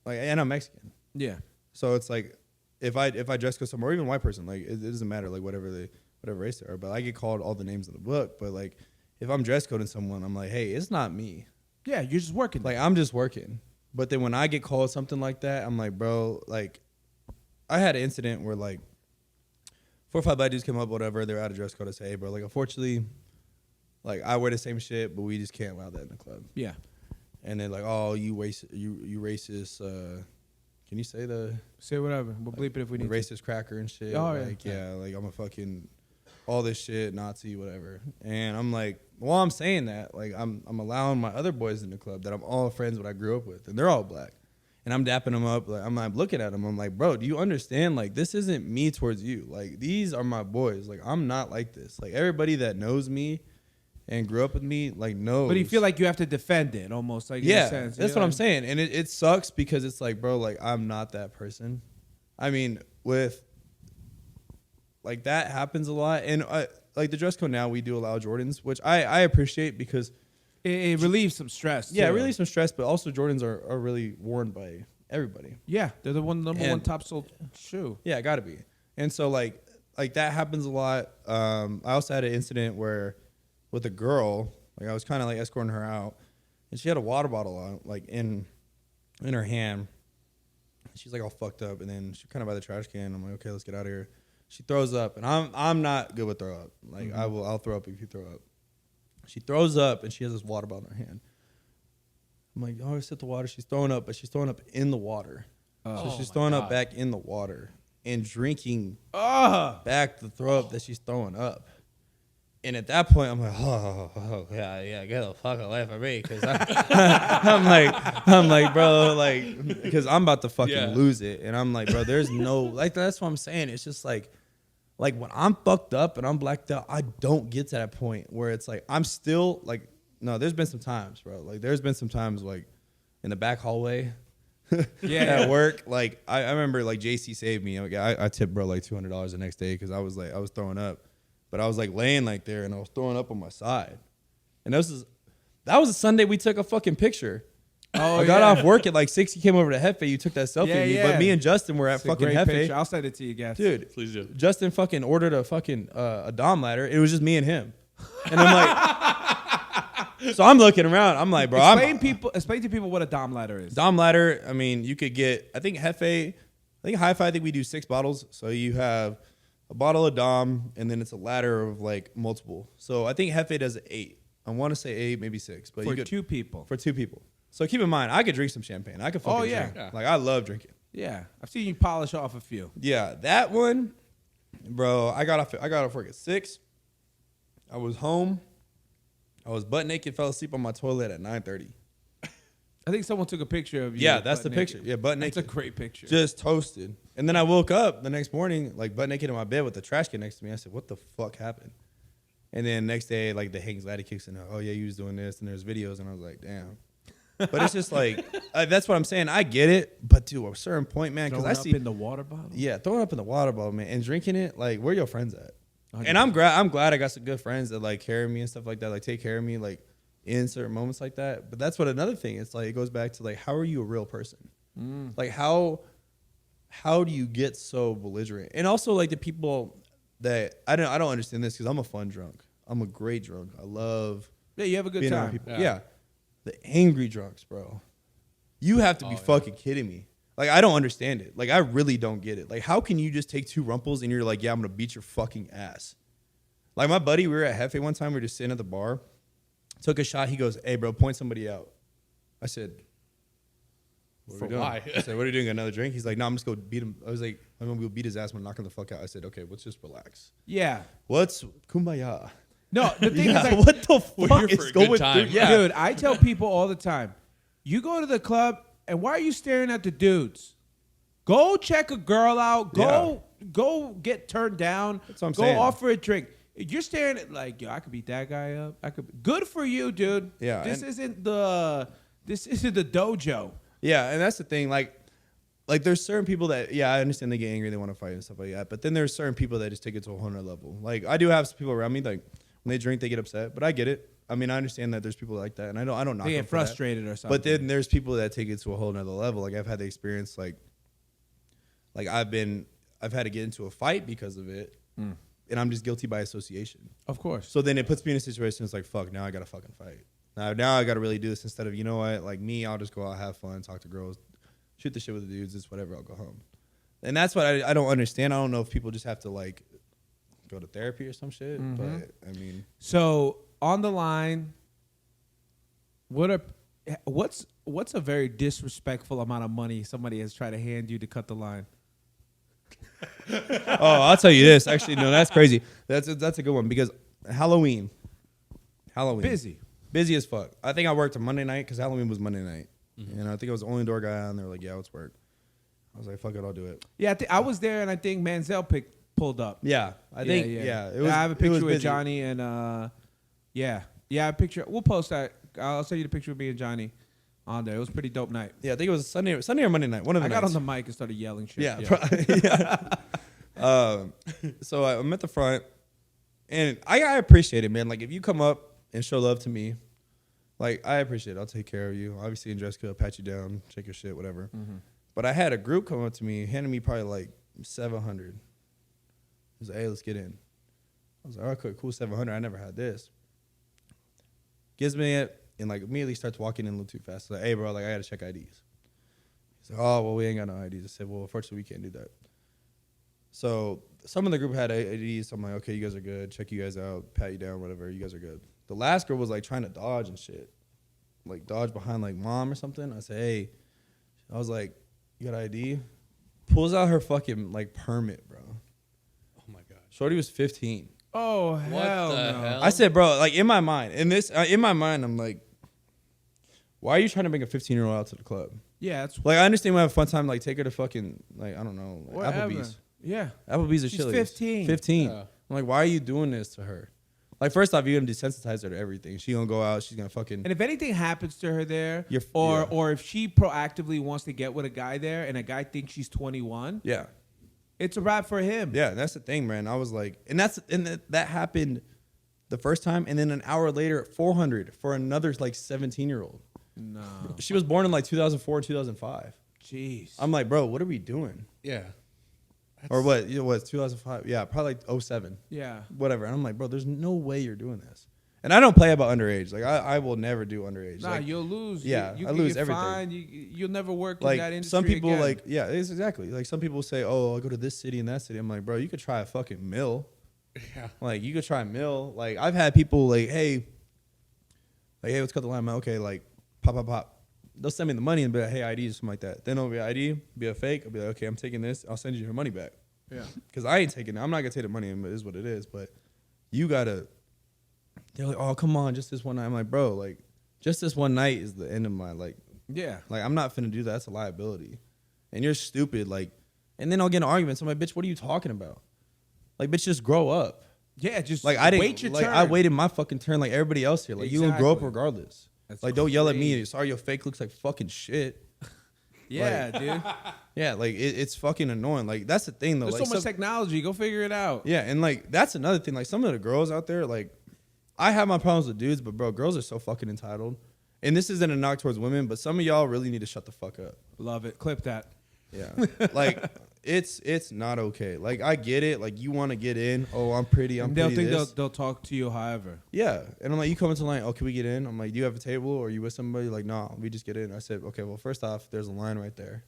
Speaker 2: like, and I'm Mexican.
Speaker 1: Yeah.
Speaker 2: So it's like, if I dress code somewhere, or even white person, like it doesn't matter, like whatever race they are. But I get called all the names in the book. But like, if I'm dress coding someone, I'm like, hey, it's not me.
Speaker 1: Yeah, you're just working.
Speaker 2: Like I'm just working. But then when I get called something like that, I'm like, bro, like, I had an incident where like 4 or 5 bad dudes come up, whatever. They're out of dress code. I say, hey, bro, like unfortunately, like I wear the same shit, but we just can't allow that in the club.
Speaker 1: Yeah.
Speaker 2: And they're like, oh, you racist. Can you say
Speaker 1: say whatever? We'll bleep it if we need.
Speaker 2: Racist cracker and shit.
Speaker 1: Oh
Speaker 2: like like I'm a fucking all this shit Nazi whatever. And I'm like, well, I'm saying that like I'm allowing my other boys in the club that I'm all friends with I grew up with, and they're all black. And I'm dapping them up. Like, I'm looking at them. I'm like, bro, do you understand? Like, this isn't me towards you. Like, these are my boys. Like, I'm not like this. Like, everybody that knows me and grew up with me, like, knows.
Speaker 1: But you feel like you have to defend it almost. Like,
Speaker 2: yeah,
Speaker 1: in a sense.
Speaker 2: That's what I'm saying. And it sucks because it's like, bro, like, I'm not that person. I mean, with, like, that happens a lot. And, like, the dress code now, we do allow Jordans, which I appreciate because
Speaker 1: it relieves some stress.
Speaker 2: Yeah, it relieves some stress, but also Jordans are really worn by everybody.
Speaker 1: Yeah, they're the number one top sold shoe.
Speaker 2: Yeah, gotta be. And so like that happens a lot. I also had an incident where with a girl, like I was kind of like escorting her out, and she had a water bottle on, like in her hand. She's like all fucked up, and then she's kind of by the trash can. I'm like, okay, let's get out of here. She throws up, and I'm not good with throw up. Like I'll throw up if you throw up. She throws up, and she has this water bottle in her hand. I'm like, oh, sip the water. She's throwing up, but she's throwing up in the water. So she's throwing up back in the water and drinking back the throw up that she's throwing up. And at that point, I'm like, oh yeah, get the fuck away from me, because I'm like, bro, like, because I'm about to fucking lose it, and I'm like, bro, there's no, like, that's what I'm saying. It's just like when I'm fucked up and I'm blacked out, I don't get to that point where it's like I'm still like, no, there's been some times, bro. Like there's been some times like in the back hallway, at work. Like I remember like JC saved me. Like, I tipped bro like $200 the next day because I was throwing up, but I was like laying like there and I was throwing up on my side, and that was a Sunday we took a fucking picture. I got off work at like 6. He came over to Hefe. You took that selfie of me. But me and Justin were at fucking Hefe.
Speaker 1: Picture. I'll send it to you guys.
Speaker 2: Dude,
Speaker 4: please do.
Speaker 2: Justin fucking ordered a fucking a Dom ladder. It was just me and him. And I'm like, so I'm looking around. I'm like, bro.
Speaker 1: Explain to people what a Dom ladder is.
Speaker 2: Dom ladder, I mean, you could get, I think Hefe, Hi-Fi, I think we do 6 bottles. So you have a bottle of Dom, and then it's a ladder of like multiple. So I think Hefe does 8. I want to say 8, maybe 6. But
Speaker 1: for 2 people.
Speaker 2: For 2 people. So keep in mind, I could drink some champagne. I could fucking drink. Yeah. Like, I love drinking.
Speaker 1: Yeah. I've seen you polish off a few.
Speaker 2: Yeah. That one, bro, I got off work at 6. I was home. I was butt naked, fell asleep on my toilet at 9:30.
Speaker 1: I think someone took a picture of you.
Speaker 2: Yeah, that's the picture. Yeah, butt naked.
Speaker 1: That's a great picture.
Speaker 2: Just toasted. And then I woke up the next morning, like, butt naked in my bed with the trash can next to me. I said, what the fuck happened? And then next day, like, the anxiety kicks in. Oh, yeah, you was doing this, and there's videos. And I was like, damn. But it's just like, that's what I'm saying. I get it, but to a certain point, man, because I see
Speaker 1: in the water bottle.
Speaker 2: Yeah, throwing up in the water bottle, man, and drinking it. Like, where your friends at? 100%. And I'm glad I got some good friends that like carry me and stuff like that, like take care of me, like in certain moments like that. But that's what another thing. It's like it goes back to like, how are you a real person? Like how do you get so belligerent? And also like the people that I don't understand this because I'm a fun drunk. I'm a great drunk. I love
Speaker 1: you have a good time.
Speaker 2: People. Yeah. The angry drunks, bro. You have to be fucking kidding me. Like, I don't understand it. Like, I really don't get it. Like, how can you just take 2 rumples and you're like, yeah, I'm going to beat your fucking ass? Like, my buddy, we were at Hefe one time. We were just sitting at the bar. Took a shot. He goes, hey, bro, point somebody out. I said, what are we doing?
Speaker 4: Why?
Speaker 2: I said, what are you doing? Another drink? He's like, no, I'm just going to beat him. I was like, I'm going to go beat his ass. I'm going to knock him the fuck out. I said, okay, let's just relax.
Speaker 1: Yeah.
Speaker 2: What's kumbaya?
Speaker 1: No, the thing is, like,
Speaker 2: what the fuck is going through?
Speaker 1: Yeah. Dude, I tell people all the time, you go to the club, and why are you staring at the dudes? Go check a girl out. Go get turned down.
Speaker 2: That's what I'm saying.
Speaker 1: Go offer a drink. You're staring at like, yo, I could beat that guy up. Good for you, dude.
Speaker 2: Yeah.
Speaker 1: This isn't the dojo.
Speaker 2: Yeah, and that's the thing. Like there's certain people that, yeah, I understand they get angry, they want to fight and stuff like that. But then there's certain people that just take it to a whole nother level. Like I do have some people around me, like when they drink, they get upset. But I get it. I mean, I understand that there's people like that, and I don't knock
Speaker 1: they
Speaker 2: them
Speaker 1: get frustrated or something.
Speaker 2: But then there's people that take it to a whole nother level. Like I've had the experience, like I've had to get into a fight because of it, and I'm just guilty by association.
Speaker 1: Of course.
Speaker 2: So then it puts me in a situation. It's like, fuck, now I gotta fucking fight. Now I gotta really do this instead of, you know what, like me, I'll just go out, have fun, talk to girls, shoot the shit with the dudes, it's whatever, I'll go home. And that's what I don't understand. I don't know if people just have to like go to therapy or some shit. But I mean,
Speaker 1: so on the line, what's a very disrespectful amount of money somebody has tried to hand you to cut the line?
Speaker 2: Oh, I'll tell you this. Actually, no, that's crazy. That's a good one because Halloween, busy as fuck. I think I worked on Monday night because Halloween was Monday night, and I think I was the only door guy on there. Like, yeah, let's work. I was like, fuck it, I'll do it.
Speaker 1: Yeah, I was there, and I think Manziel pulled up.
Speaker 2: Yeah, I think. Yeah, it was,
Speaker 1: I have a picture with
Speaker 2: busy.
Speaker 1: Johnny and a picture. We'll post that. I'll send you the picture of me and Johnny on there. It was a pretty dope night.
Speaker 2: Yeah, I think it was Sunday or Monday night. One of the nights.
Speaker 1: I got on the mic and started yelling shit.
Speaker 2: Yeah. So I'm at the front, and I appreciate it, man. Like, if you come up and show love to me, like, I appreciate it. I'll take care of you. Obviously, in dress code, pat you down, check your shit, whatever. But I had a group come up to me, handing me probably like $700. He was like, hey, let's get in. I was like, okay, cool, $700. I never had this. Gives me it, and like immediately starts walking in a little too fast. Like, hey, bro, like I gotta check IDs. He's like, oh, well, we ain't got no IDs. I said, well, unfortunately, we can't do that. So some of the group had IDs. So I'm like, okay, you guys are good. Check you guys out, pat you down, whatever. You guys are good. The last girl was like trying to dodge and shit, like dodge behind like mom or something. I said, hey, I was like, you got ID? Pulls out her fucking like permit, bro.
Speaker 4: Oh my god.
Speaker 2: Shorty was 15.
Speaker 1: Oh hell no!
Speaker 4: Hell?
Speaker 2: I said, bro, like in my mind, I'm like, why are you trying to bring a 15-year-old out to the club?
Speaker 1: Yeah, that's
Speaker 2: Like, I understand we have a fun time. Like, take her to fucking, like, I don't know, like
Speaker 1: whatever.
Speaker 2: Applebee's.
Speaker 1: Yeah,
Speaker 2: Applebee's or
Speaker 1: she's
Speaker 2: Chili's.
Speaker 1: 15.
Speaker 2: 15.
Speaker 4: Yeah.
Speaker 2: I'm like, why are you doing this to her? Like, first off, you're gonna desensitize her to everything. She gonna go out. She's gonna fucking.
Speaker 1: and if anything happens to her there,
Speaker 2: You're-
Speaker 1: or if she proactively wants to get with a guy there, and a guy thinks she's 21,
Speaker 2: Yeah.
Speaker 1: it's a wrap for him.
Speaker 2: Yeah, that's the thing, man. I was like, and that happened the first time, and then an hour later, 400 for another like 17-year-old.
Speaker 1: No,
Speaker 2: She was born in like 2004, 2005.
Speaker 1: jeez.
Speaker 2: I'm like, bro, what are we doing?
Speaker 4: Yeah.
Speaker 2: Or what? You know what? 2005? Yeah, probably like 07.
Speaker 1: Yeah.
Speaker 2: Whatever. And I'm like, bro, there's no way you're doing this. And I don't play about underage. Like, I will never do underage.
Speaker 1: Nah,
Speaker 2: like,
Speaker 1: you'll lose.
Speaker 2: Yeah,
Speaker 1: you
Speaker 2: I
Speaker 1: can
Speaker 2: lose
Speaker 1: get
Speaker 2: everything.
Speaker 1: fined. You'll never work
Speaker 2: like
Speaker 1: in that industry
Speaker 2: some people,
Speaker 1: again.
Speaker 2: like, yeah, it's exactly. Like, some people say, oh, I'll go to this city and that city. I'm like, bro, you could try a fucking mill.
Speaker 4: Yeah.
Speaker 2: Like, you could try a mill. Like, I've had people like, hey, let's cut the line. I'm like, okay, like, pop. They'll send me the money and be like, hey, ID or something like that. Then it'll be ID, be a fake. I'll be like, okay, I'm taking this. I'll send you your money back.
Speaker 1: Yeah.
Speaker 2: Because I ain't taking it. I'm not going to take the money. It is what it is. But you got to. They're like, oh, come on, just this one night. I'm like, bro, like, just this one night is the end of my, like.
Speaker 1: Yeah.
Speaker 2: Like, I'm not finna do that. That's a liability. And you're stupid. Like, and then I'll get in arguments. I'm like, bitch, what are you talking about? Like, bitch, just grow up.
Speaker 1: Yeah, just
Speaker 2: Like, I didn't.
Speaker 1: wait your
Speaker 2: like,
Speaker 1: turn.
Speaker 2: I waited my fucking turn like everybody else here. Like, you gonna grow up
Speaker 1: Exactly.
Speaker 2: regardless.
Speaker 1: That's
Speaker 2: like, don't yell at me.
Speaker 1: crazy.
Speaker 2: Sorry, your fake looks like fucking shit.
Speaker 1: Yeah, dude.
Speaker 2: Yeah, like, it's fucking annoying. Like, that's the thing, though.
Speaker 1: There's
Speaker 2: like,
Speaker 1: so much technology. Go figure it out.
Speaker 2: yeah, and, like, that's another thing. Like, some of the girls out there, like, I have my problems with dudes, but, bro, girls are so fucking entitled. And this isn't a knock towards women, but some of y'all really need to shut the fuck up.
Speaker 1: Love it. Clip that.
Speaker 2: Yeah. Like, it's not okay. Like, I get it. Like, you want to get in. Oh, I'm pretty. I'm
Speaker 1: And they'll
Speaker 2: pretty.
Speaker 1: think they'll talk to you however.
Speaker 2: Yeah. And I'm like, you come into the line. Oh, can we get in? I'm like, do you have a table or are you with somebody? Like, nah, we just get in. I said, okay, well, first off, there's a line right there.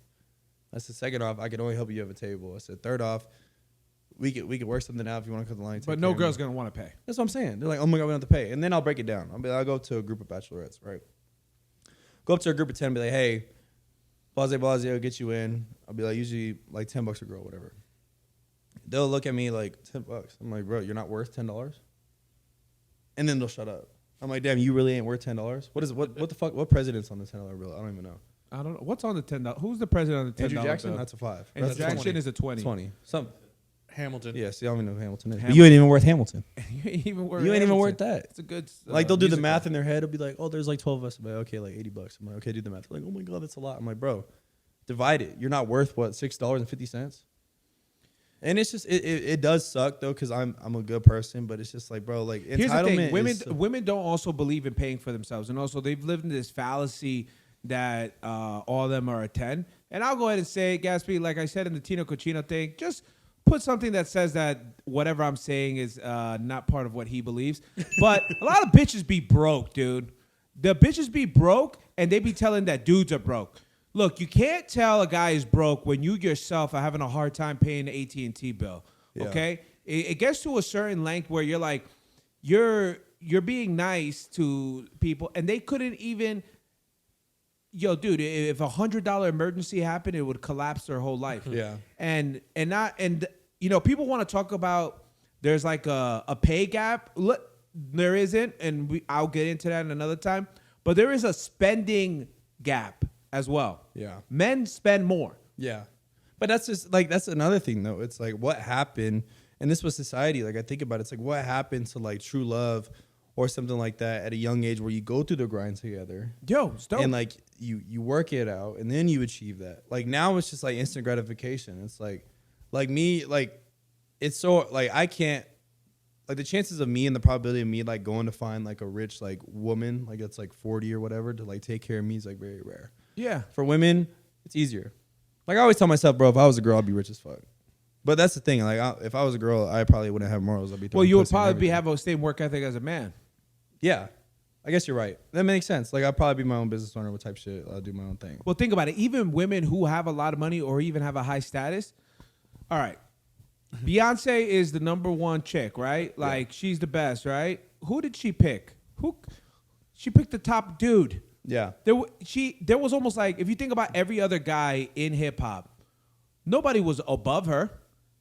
Speaker 2: I said, second off, I can only help you have a table. I said, third off, we could work something out if you want to cut the line.
Speaker 1: But no girl's gonna want to pay.
Speaker 2: That's what I'm saying. They're like, oh my God, we don't have to pay. And then I'll break it down. I'll go to a group of bachelorettes, right? Go up to a group of 10 and be like, hey, blase, I'll get you in. I'll be like, usually like $10 a girl, whatever. They'll look at me like, $10. I'm like, bro, you're not worth $10? And then they'll shut up. I'm like, damn, you really ain't worth $10? What the fuck? What president's on the $10 bill? I don't even know.
Speaker 1: I don't know what's on the $10. Who's the president on the $10?
Speaker 2: Andrew Jackson?
Speaker 1: bill?
Speaker 2: That's a 5.
Speaker 1: Andrew
Speaker 2: That's
Speaker 1: Jackson
Speaker 4: 20.
Speaker 1: is a 20.
Speaker 2: 20. Some.
Speaker 4: Hamilton.
Speaker 2: Yeah, see, I don't even know who Hamilton is. But
Speaker 1: Hamilton.
Speaker 2: you ain't even worth Hamilton.
Speaker 1: You ain't even worth.
Speaker 2: You ain't even
Speaker 1: Hamilton.
Speaker 2: worth that.
Speaker 1: It's a good.
Speaker 2: Like, they'll do the
Speaker 1: musical.
Speaker 2: math in their head. It'll be like, oh, there's like 12 of us. I'm like, okay, like $80. I'm like, okay, do the math. They're like, oh my God, that's a lot. I'm like, bro, divide it. You're not worth what, $6.50? And it's just it does suck though, because I'm a good person, but it's just like, bro, like,
Speaker 1: here's the thing:
Speaker 2: entitlement
Speaker 1: women don't also believe in paying for themselves, and also they've lived in this fallacy that all of them are a 10. And I'll go ahead and say, Gatsby, like I said in the Tino Cochino thing, just put something that says that whatever I'm saying is not part of what he believes. But a lot of bitches be broke, dude. The bitches be broke, and they be telling that dudes are broke. Look, you can't tell a guy is broke when you yourself are having a hard time paying the AT&T bill. Yeah. Okay, it gets to a certain length where you're like, you're being nice to people, and they couldn't even. Yo, dude, if $100 emergency happened, it would collapse their whole life.
Speaker 2: Yeah,
Speaker 1: and you know, people want to talk about there's like a pay gap. There isn't, and I'll get into that in another time. But there is a spending gap as well.
Speaker 2: Yeah.
Speaker 1: Men spend more.
Speaker 2: Yeah. But that's just like, that's another thing though. It's like, what happened, and this was society. Like, I think about it, it's like, what happened to like true love or something like that at a young age where you go through the grind together.
Speaker 1: Yo, it's dope.
Speaker 2: And like you work it out and then you achieve that. Like now it's just like instant gratification. It's like me, like it's so like I can't, like the chances of me and the probability of me like going to find like a rich like woman, like it's like 40 or whatever, to like take care of me is like very rare.
Speaker 1: Yeah.
Speaker 2: For women, it's easier. Like I always tell myself, bro, if I was a girl, I'd be rich as fuck. But that's the thing. Like if I was a girl, I probably wouldn't have morals. I'd be
Speaker 1: well, you would probably have the same work ethic as a man.
Speaker 2: Yeah. I guess you're right. That makes sense. Like I'd probably be my own business owner with type shit. I'll do my own thing.
Speaker 1: Well, think about it. Even women who have a lot of money or even have a high status. All right. Beyonce is the number one chick, right? Like she's the best, right? Who did she pick? She picked the top dude.
Speaker 2: Yeah.
Speaker 1: There was almost like, if you think about every other guy in hip hop, nobody was above her.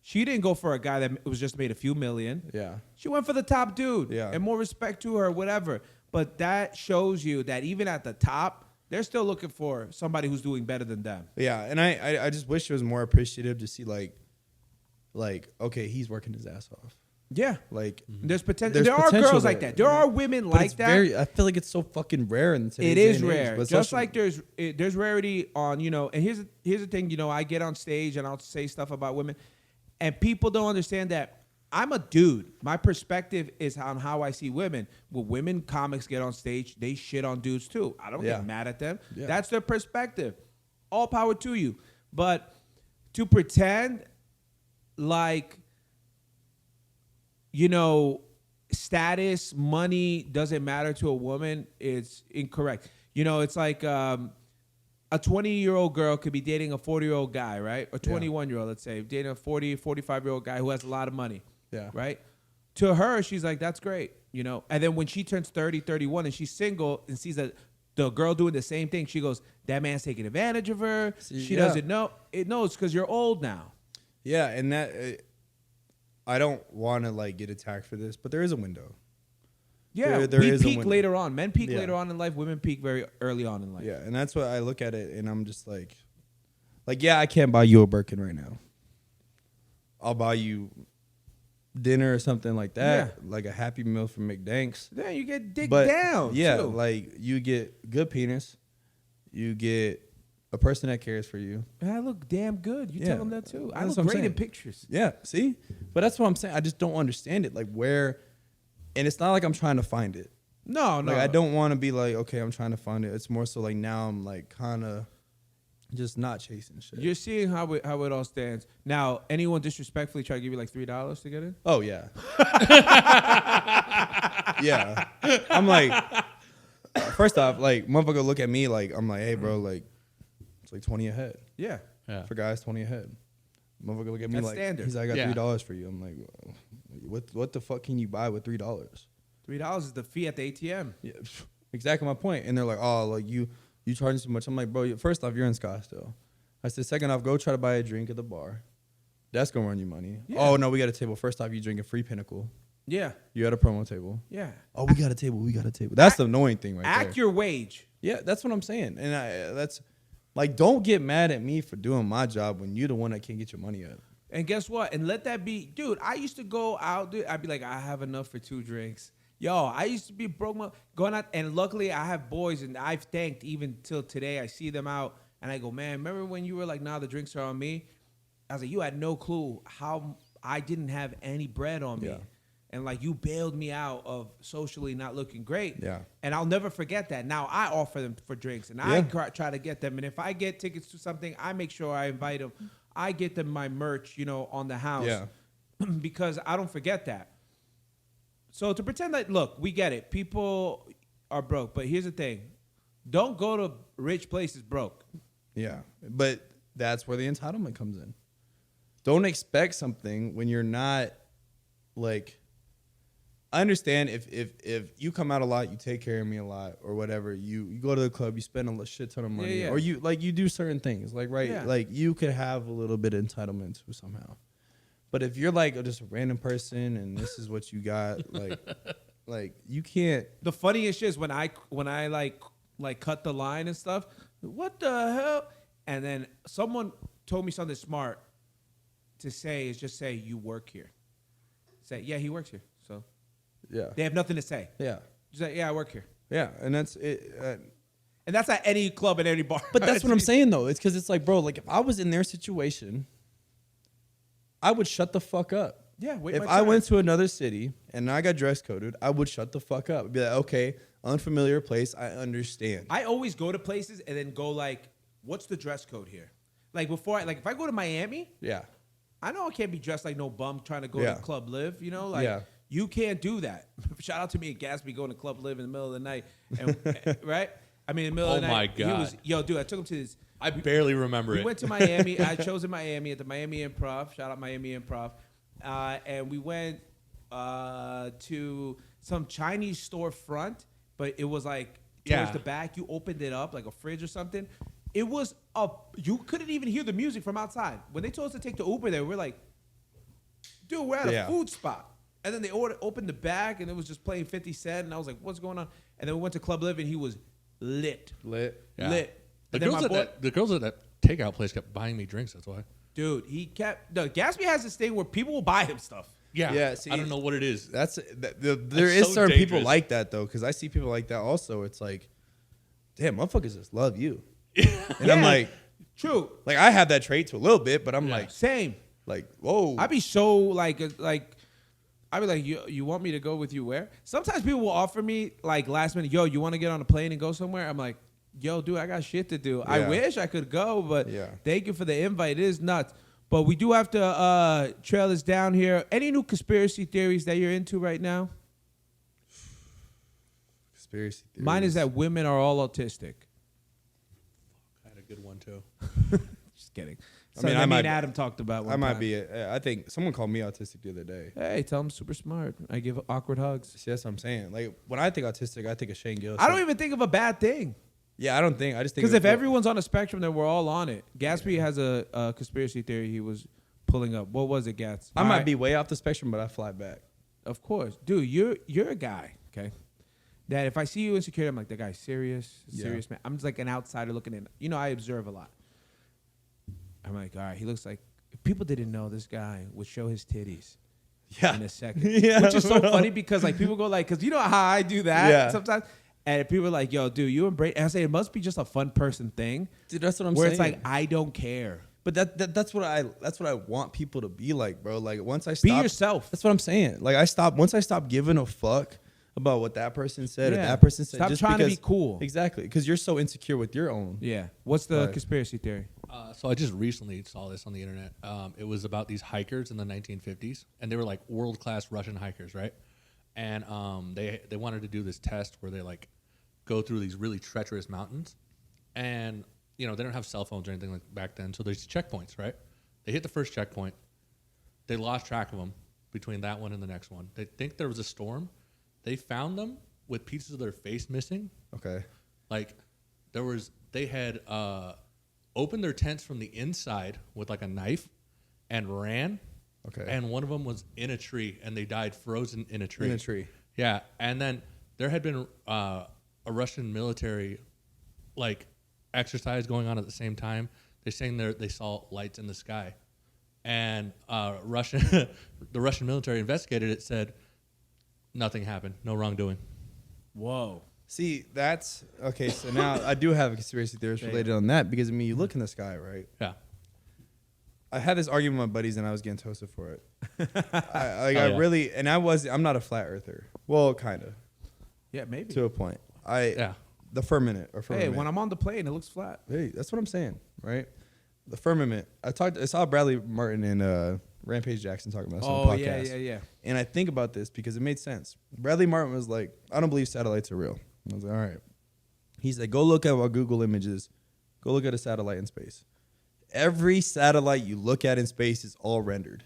Speaker 1: She didn't go for a guy that was just made a few million.
Speaker 2: Yeah.
Speaker 1: She went for the top dude.
Speaker 2: Yeah.
Speaker 1: And more respect to her, whatever. But that shows you that even at the top, they're still looking for somebody who's doing better than them.
Speaker 2: Yeah. And I just wish it was more appreciative to see like, okay, he's working his ass off.
Speaker 1: Yeah.
Speaker 2: Like
Speaker 1: there's potential. There are girls like that. There are women like that.
Speaker 2: I feel like it's so fucking rare in today's
Speaker 1: It is
Speaker 2: day and
Speaker 1: rare.
Speaker 2: age, but
Speaker 1: Just like there's rarity on, you know, and here's the thing, you know, I get on stage and I'll say stuff about women. And people don't understand that I'm a dude. My perspective is on how I see women. When women comics get on stage, they shit on dudes too. I don't get mad at them. Yeah. That's their perspective. All power to you. But to pretend like, you know, status, money doesn't matter to a woman, it's incorrect. You know, it's like a 20-year-old girl could be dating a 40-year-old guy, right? Or 21-year-old, let's say, dating a 40, 45-year-old guy who has a lot of money, right? To her, she's like, that's great, you know? And then when she turns 30, 31, and she's single and sees that the girl doing the same thing, she goes, that man's taking advantage of her. She doesn't know. It knows because you're old now.
Speaker 2: Yeah, and that I don't want to like get attacked for this, but there is a window.
Speaker 1: Yeah, we peak later on. Men peak later on in life. Women peak very early on in life.
Speaker 2: Yeah, and that's what I look at it, and I'm just like, yeah, I can't buy you a Birkin right now. I'll buy you dinner or something like that, like a Happy Meal from McDanks.
Speaker 1: Then you get dick down.
Speaker 2: Yeah,
Speaker 1: too.
Speaker 2: like you get good penis, you get a person that cares for you.
Speaker 1: And I look damn good. You tell them that too. I look great in pictures.
Speaker 2: Yeah, see? But that's what I'm saying. I just don't understand it. Like where, and it's not like I'm trying to find it.
Speaker 1: No.
Speaker 2: Like I don't want to be like, okay, I'm trying to find it. It's more so like now I'm like kind of just not chasing shit.
Speaker 1: You're seeing how it all stands. Now, anyone disrespectfully try to give you like $3 to get in?
Speaker 2: Oh, yeah. Yeah. I'm like, first off, like, motherfucker look at me like, I'm like, hey, bro, like, it's like 20 ahead.
Speaker 1: Yeah.
Speaker 2: For guys, 20 ahead. Motherfucker look at me
Speaker 1: That's
Speaker 2: like,
Speaker 1: standard.
Speaker 2: he's like, I got $3 for you. I'm like, what the fuck can you buy with $3?
Speaker 1: $3 is the fee at the ATM.
Speaker 2: Yeah, exactly my point. And they're like, oh, like you charging so much. I'm like, bro, first off, you're in Scottsdale. I said, second off, go try to buy a drink at the bar. That's going to run you money. Yeah. Oh, no, we got a table. First off, you drink a free Pinnacle.
Speaker 1: Yeah.
Speaker 2: You at a promo table.
Speaker 1: Yeah.
Speaker 2: Oh, we got a table. That's the annoying thing right there.
Speaker 1: Act your wage.
Speaker 2: Yeah, that's what I'm saying. And that's, like, don't get mad at me for doing my job when you're the one that can't get your money up.
Speaker 1: And guess what? And let that be, dude, I used to go out, dude. I'd be like, I have enough for 2 drinks. Yo, I used to be broke, going out, and luckily I have boys, and I've thanked even till today. I see them out, and I go, man, remember when you were like, nah, the drinks are on me? I was like, you had no clue how I didn't have any bread on me.
Speaker 2: Yeah.
Speaker 1: And like you bailed me out of socially not looking great.
Speaker 2: Yeah.
Speaker 1: And I'll never forget that. Now I offer them for drinks and I try to get them. And if I get tickets to something, I make sure I invite them. I get them my merch, on the house.
Speaker 2: Yeah.
Speaker 1: Because I don't forget that. So to pretend that, look, we get it. People are broke. But here's the thing. Don't go to rich places broke.
Speaker 2: Yeah. But that's where the entitlement comes in. Don't expect something when you're not, like, I understand if you come out a lot, you take care of me a lot or whatever, you go to the club, you spend a shit ton of money or you do certain things, like, right? Yeah. Like, you could have a little bit of entitlement to somehow. But if you're like just a random person and this is what you got, like you can't.
Speaker 1: The funniest shit is when I like cut the line and stuff. What the hell? And then someone told me something smart to say is just say you work here. Say yeah, he works here. So
Speaker 2: yeah,
Speaker 1: they have nothing to say.
Speaker 2: Yeah,
Speaker 1: just say yeah, I work here.
Speaker 2: Yeah, and that's it.
Speaker 1: And that's at any club and any bar.
Speaker 2: But that's what I'm saying though. It's because it's like, bro, like if I was in their situation, I would shut the fuck up.
Speaker 1: Yeah.
Speaker 2: If I went to another city and I got dress coded, I would shut the fuck up. I'd be like, okay, unfamiliar place, I understand.
Speaker 1: I always go to places and then go like, what's the dress code here? Like before, if I go to Miami,
Speaker 2: yeah, I
Speaker 1: know I can't be dressed like no bum trying to go to Club Live. You can't do that. Shout out to me and Gatsby going to Club Live in the middle of the night, and, right? I mean, in the middle of the night.
Speaker 4: Oh my God!
Speaker 1: Dude, I took him to this.
Speaker 4: I barely remember it.
Speaker 1: We went to Miami. I chose in Miami at the Miami Improv. Shout out Miami Improv. And we went to some Chinese storefront, but it was like towards the back. You opened it up like a fridge or something. It was up. You couldn't even hear the music from outside. When they told us to take the Uber there, we were like, dude, we're at a food spot. And then they opened the back, and it was just playing 50 Cent. And I was like, what's going on? And then we went to Club Live, and he was lit.
Speaker 4: Yeah.
Speaker 1: Lit.
Speaker 4: The girls at that takeout place kept buying me drinks. That's why.
Speaker 1: Dude, Gatsby has this thing where people will buy him stuff.
Speaker 4: Yeah. See, I don't know what it is.
Speaker 2: There is so certain dangerous. People like that though, because I see people like that also. It's like, damn, motherfuckers just love you. And I'm like,
Speaker 1: true.
Speaker 2: Like I have that trait too a little bit, but I'm like,
Speaker 1: same.
Speaker 2: Like, whoa.
Speaker 1: I'd be so I'd be like, you want me to go with you where? Sometimes people will offer me like last minute, yo, you want to get on a plane and go somewhere? I'm like, yo, dude, I got shit to do. Yeah. I wish I could go, but thank you for the invite. It is nuts. But we do have to trail this down here. Any new conspiracy theories that you're into right now?
Speaker 2: Conspiracy theories.
Speaker 1: Mine is that women are all autistic.
Speaker 4: I had a good one too.
Speaker 1: Just kidding.
Speaker 2: I mean,
Speaker 1: Adam talked about one
Speaker 2: I might
Speaker 1: time.
Speaker 2: be. I think someone called me autistic the other day.
Speaker 1: Hey, tell him super smart. I give awkward hugs.
Speaker 2: See, that's what I'm saying. Like when I think autistic, I think of Shane Gillis.
Speaker 1: I don't even think of a bad thing.
Speaker 2: Yeah, I just think
Speaker 1: because if everyone's on a spectrum, then we're all on it. Gatsby has a conspiracy theory he was pulling up. What was it, Gats?
Speaker 2: I might be way off the spectrum, but I fly back.
Speaker 1: Of course, dude. You're a guy, okay? That if I see you insecure, I'm like, that guy's serious man. I'm just like an outsider looking in. I observe a lot. I'm like, all right, he looks like if people didn't know this guy would show his titties.
Speaker 2: Yeah.
Speaker 1: In a second. Which is so funny because like people go like, because you know how I do that sometimes. And people are like, yo, dude, you embrace. And I say it must be just a fun person thing.
Speaker 2: Dude, that's what I'm saying.
Speaker 1: Where it's like, I don't care.
Speaker 2: But that's what I want people to be like, bro. Like once I stop,
Speaker 1: be yourself.
Speaker 2: That's what I'm saying. Like once I stop giving a fuck about what that person said or that person said.
Speaker 1: Stop
Speaker 2: just
Speaker 1: trying to be cool.
Speaker 2: Exactly, because you're so insecure with your own.
Speaker 1: Yeah. What's the conspiracy theory?
Speaker 4: So I just recently saw this on the internet. It was about these hikers in the 1950s, and they were like world-class Russian hikers, right? And they wanted to do this test where they like go through these really treacherous mountains, and they don't have cell phones or anything like back then, so there's checkpoints, right? They hit the first checkpoint, they lost track of them between that one and the next one. They think there was a storm. They found them with pieces of their face missing.
Speaker 2: Okay.
Speaker 4: Like they had opened their tents from the inside with like a knife and ran.
Speaker 2: Okay.
Speaker 4: And one of them was in a tree, and they died frozen in a tree.
Speaker 2: In a tree.
Speaker 4: Yeah. And then there had been a Russian military like exercise going on at the same time. They're saying they saw lights in the sky, and the Russian military investigated it, said nothing happened, no wrongdoing.
Speaker 1: Whoa.
Speaker 2: See, that's okay. So now I do have a conspiracy theorist related on that because you look in the sky, right?
Speaker 4: Yeah.
Speaker 2: I had this argument with my buddies and I was getting toasted for it. I'm not a flat earther. Well, kind of.
Speaker 1: Yeah, maybe.
Speaker 2: To a point. The firmament.
Speaker 1: Hey, when I'm on the plane, it looks flat.
Speaker 2: Hey, that's what I'm saying, right? The firmament. I saw Bradley Martin and Rampage Jackson talking about this on the podcast.
Speaker 1: Yeah.
Speaker 2: And I think about this because it made sense. Bradley Martin was like, I don't believe satellites are real. I was like, all right. He's like, go look at what Google Images. Go look at a satellite in space. Every satellite you look at in space is all rendered.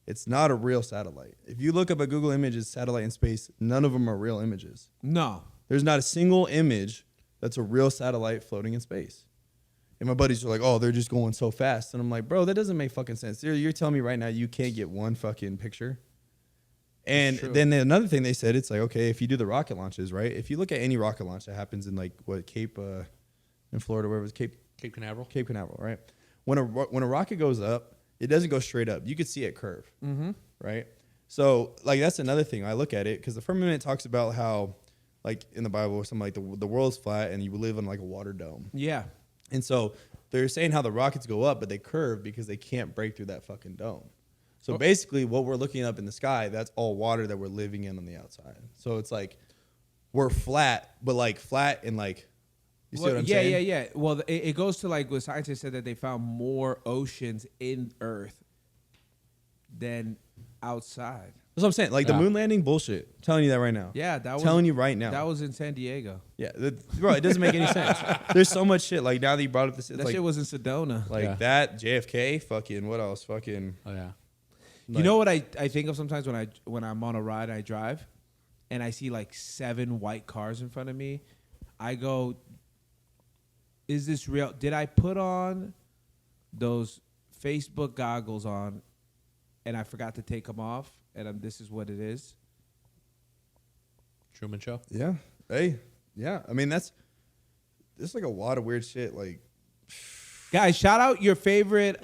Speaker 2: It's not a real satellite. If you look up a Google Images satellite in space, none of them are real images.
Speaker 1: No.
Speaker 2: There's not a single image that's a real satellite floating in space. And my buddies are like, oh, they're just going so fast. And I'm like, bro, that doesn't make fucking sense. You're telling me right now you can't get one fucking picture? And then another thing they said, it's like, okay, if you do the rocket launches, right? If you look at any rocket launch that happens in like Cape in Florida, wherever it's Cape
Speaker 4: Canaveral.
Speaker 2: Cape Canaveral, right? When a rocket goes up, it doesn't go straight up. You could see it curve, right? So like that's another thing I look at it because the firmament talks about how like in the Bible or something like the world's flat and you live in like a water dome.
Speaker 1: Yeah.
Speaker 2: And so they're saying how the rockets go up, but they curve because they can't break through that fucking dome. So basically what we're looking up in the sky, that's all water that we're living in on the outside. So it's like we're flat, but like flat and like, you see what I'm saying?
Speaker 1: Yeah. Well, it goes to like what scientists said that they found more oceans in Earth than outside.
Speaker 2: That's what I'm saying. Like the moon landing bullshit. I'm telling you that right now.
Speaker 1: Yeah,
Speaker 2: telling you right now.
Speaker 1: That was in San Diego.
Speaker 2: Yeah, bro, it doesn't make any sense. There's so much shit. Like now that you brought up this,
Speaker 1: that
Speaker 2: like,
Speaker 1: shit was in Sedona.
Speaker 2: Like that JFK. Fucking what else? Fucking.
Speaker 4: Oh yeah.
Speaker 1: Like, you know what I think of sometimes when I'm on a ride and I drive, and I see like 7 white cars in front of me, I go, is this real? Did I put on those Facebook goggles on and I forgot to take them off and this is what it is?
Speaker 4: Truman Show?
Speaker 2: Yeah. Hey. Yeah. I mean, there's like a lot of weird shit. Like,
Speaker 1: guys, shout out your favorite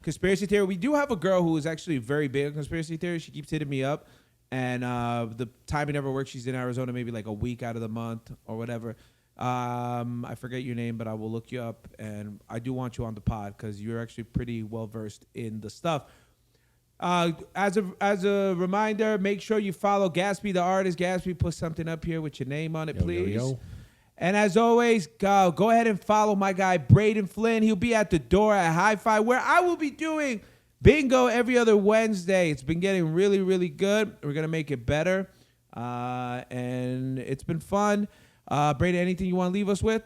Speaker 1: conspiracy theory. We do have a girl who is actually very big on conspiracy theory. She keeps hitting me up. And the time it never works, she's in Arizona maybe like a week out of the month or whatever. I forget your name, but I will look you up, and I do want you on the pod because you're actually pretty well versed in the stuff. As a reminder, make sure you follow Gatsby the artist. Gatsby, put something up here with your name on it, please. Yo. And as always, go ahead and follow my guy Braden Flynn. He'll be at the door at Hi-Fi, where I will be doing bingo every other Wednesday. It's been getting really, really good. We're gonna make it better, and it's been fun. Brady, anything you want to leave us with?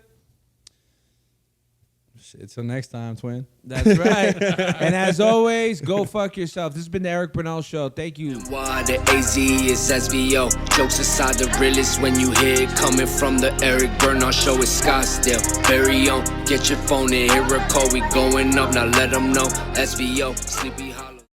Speaker 2: Until next time, twin.
Speaker 1: That's right. And as always, go fuck yourself. This has been the Eric Bernal Show. Thank you.
Speaker 3: Why the AZ is SVO. Jokes aside, the realest when you hear it coming from the Eric Bernal Show is Scottsdale. Very own. Get your phone and hear a call. We going up. Now let them know. SVO. Sleepy Hollow.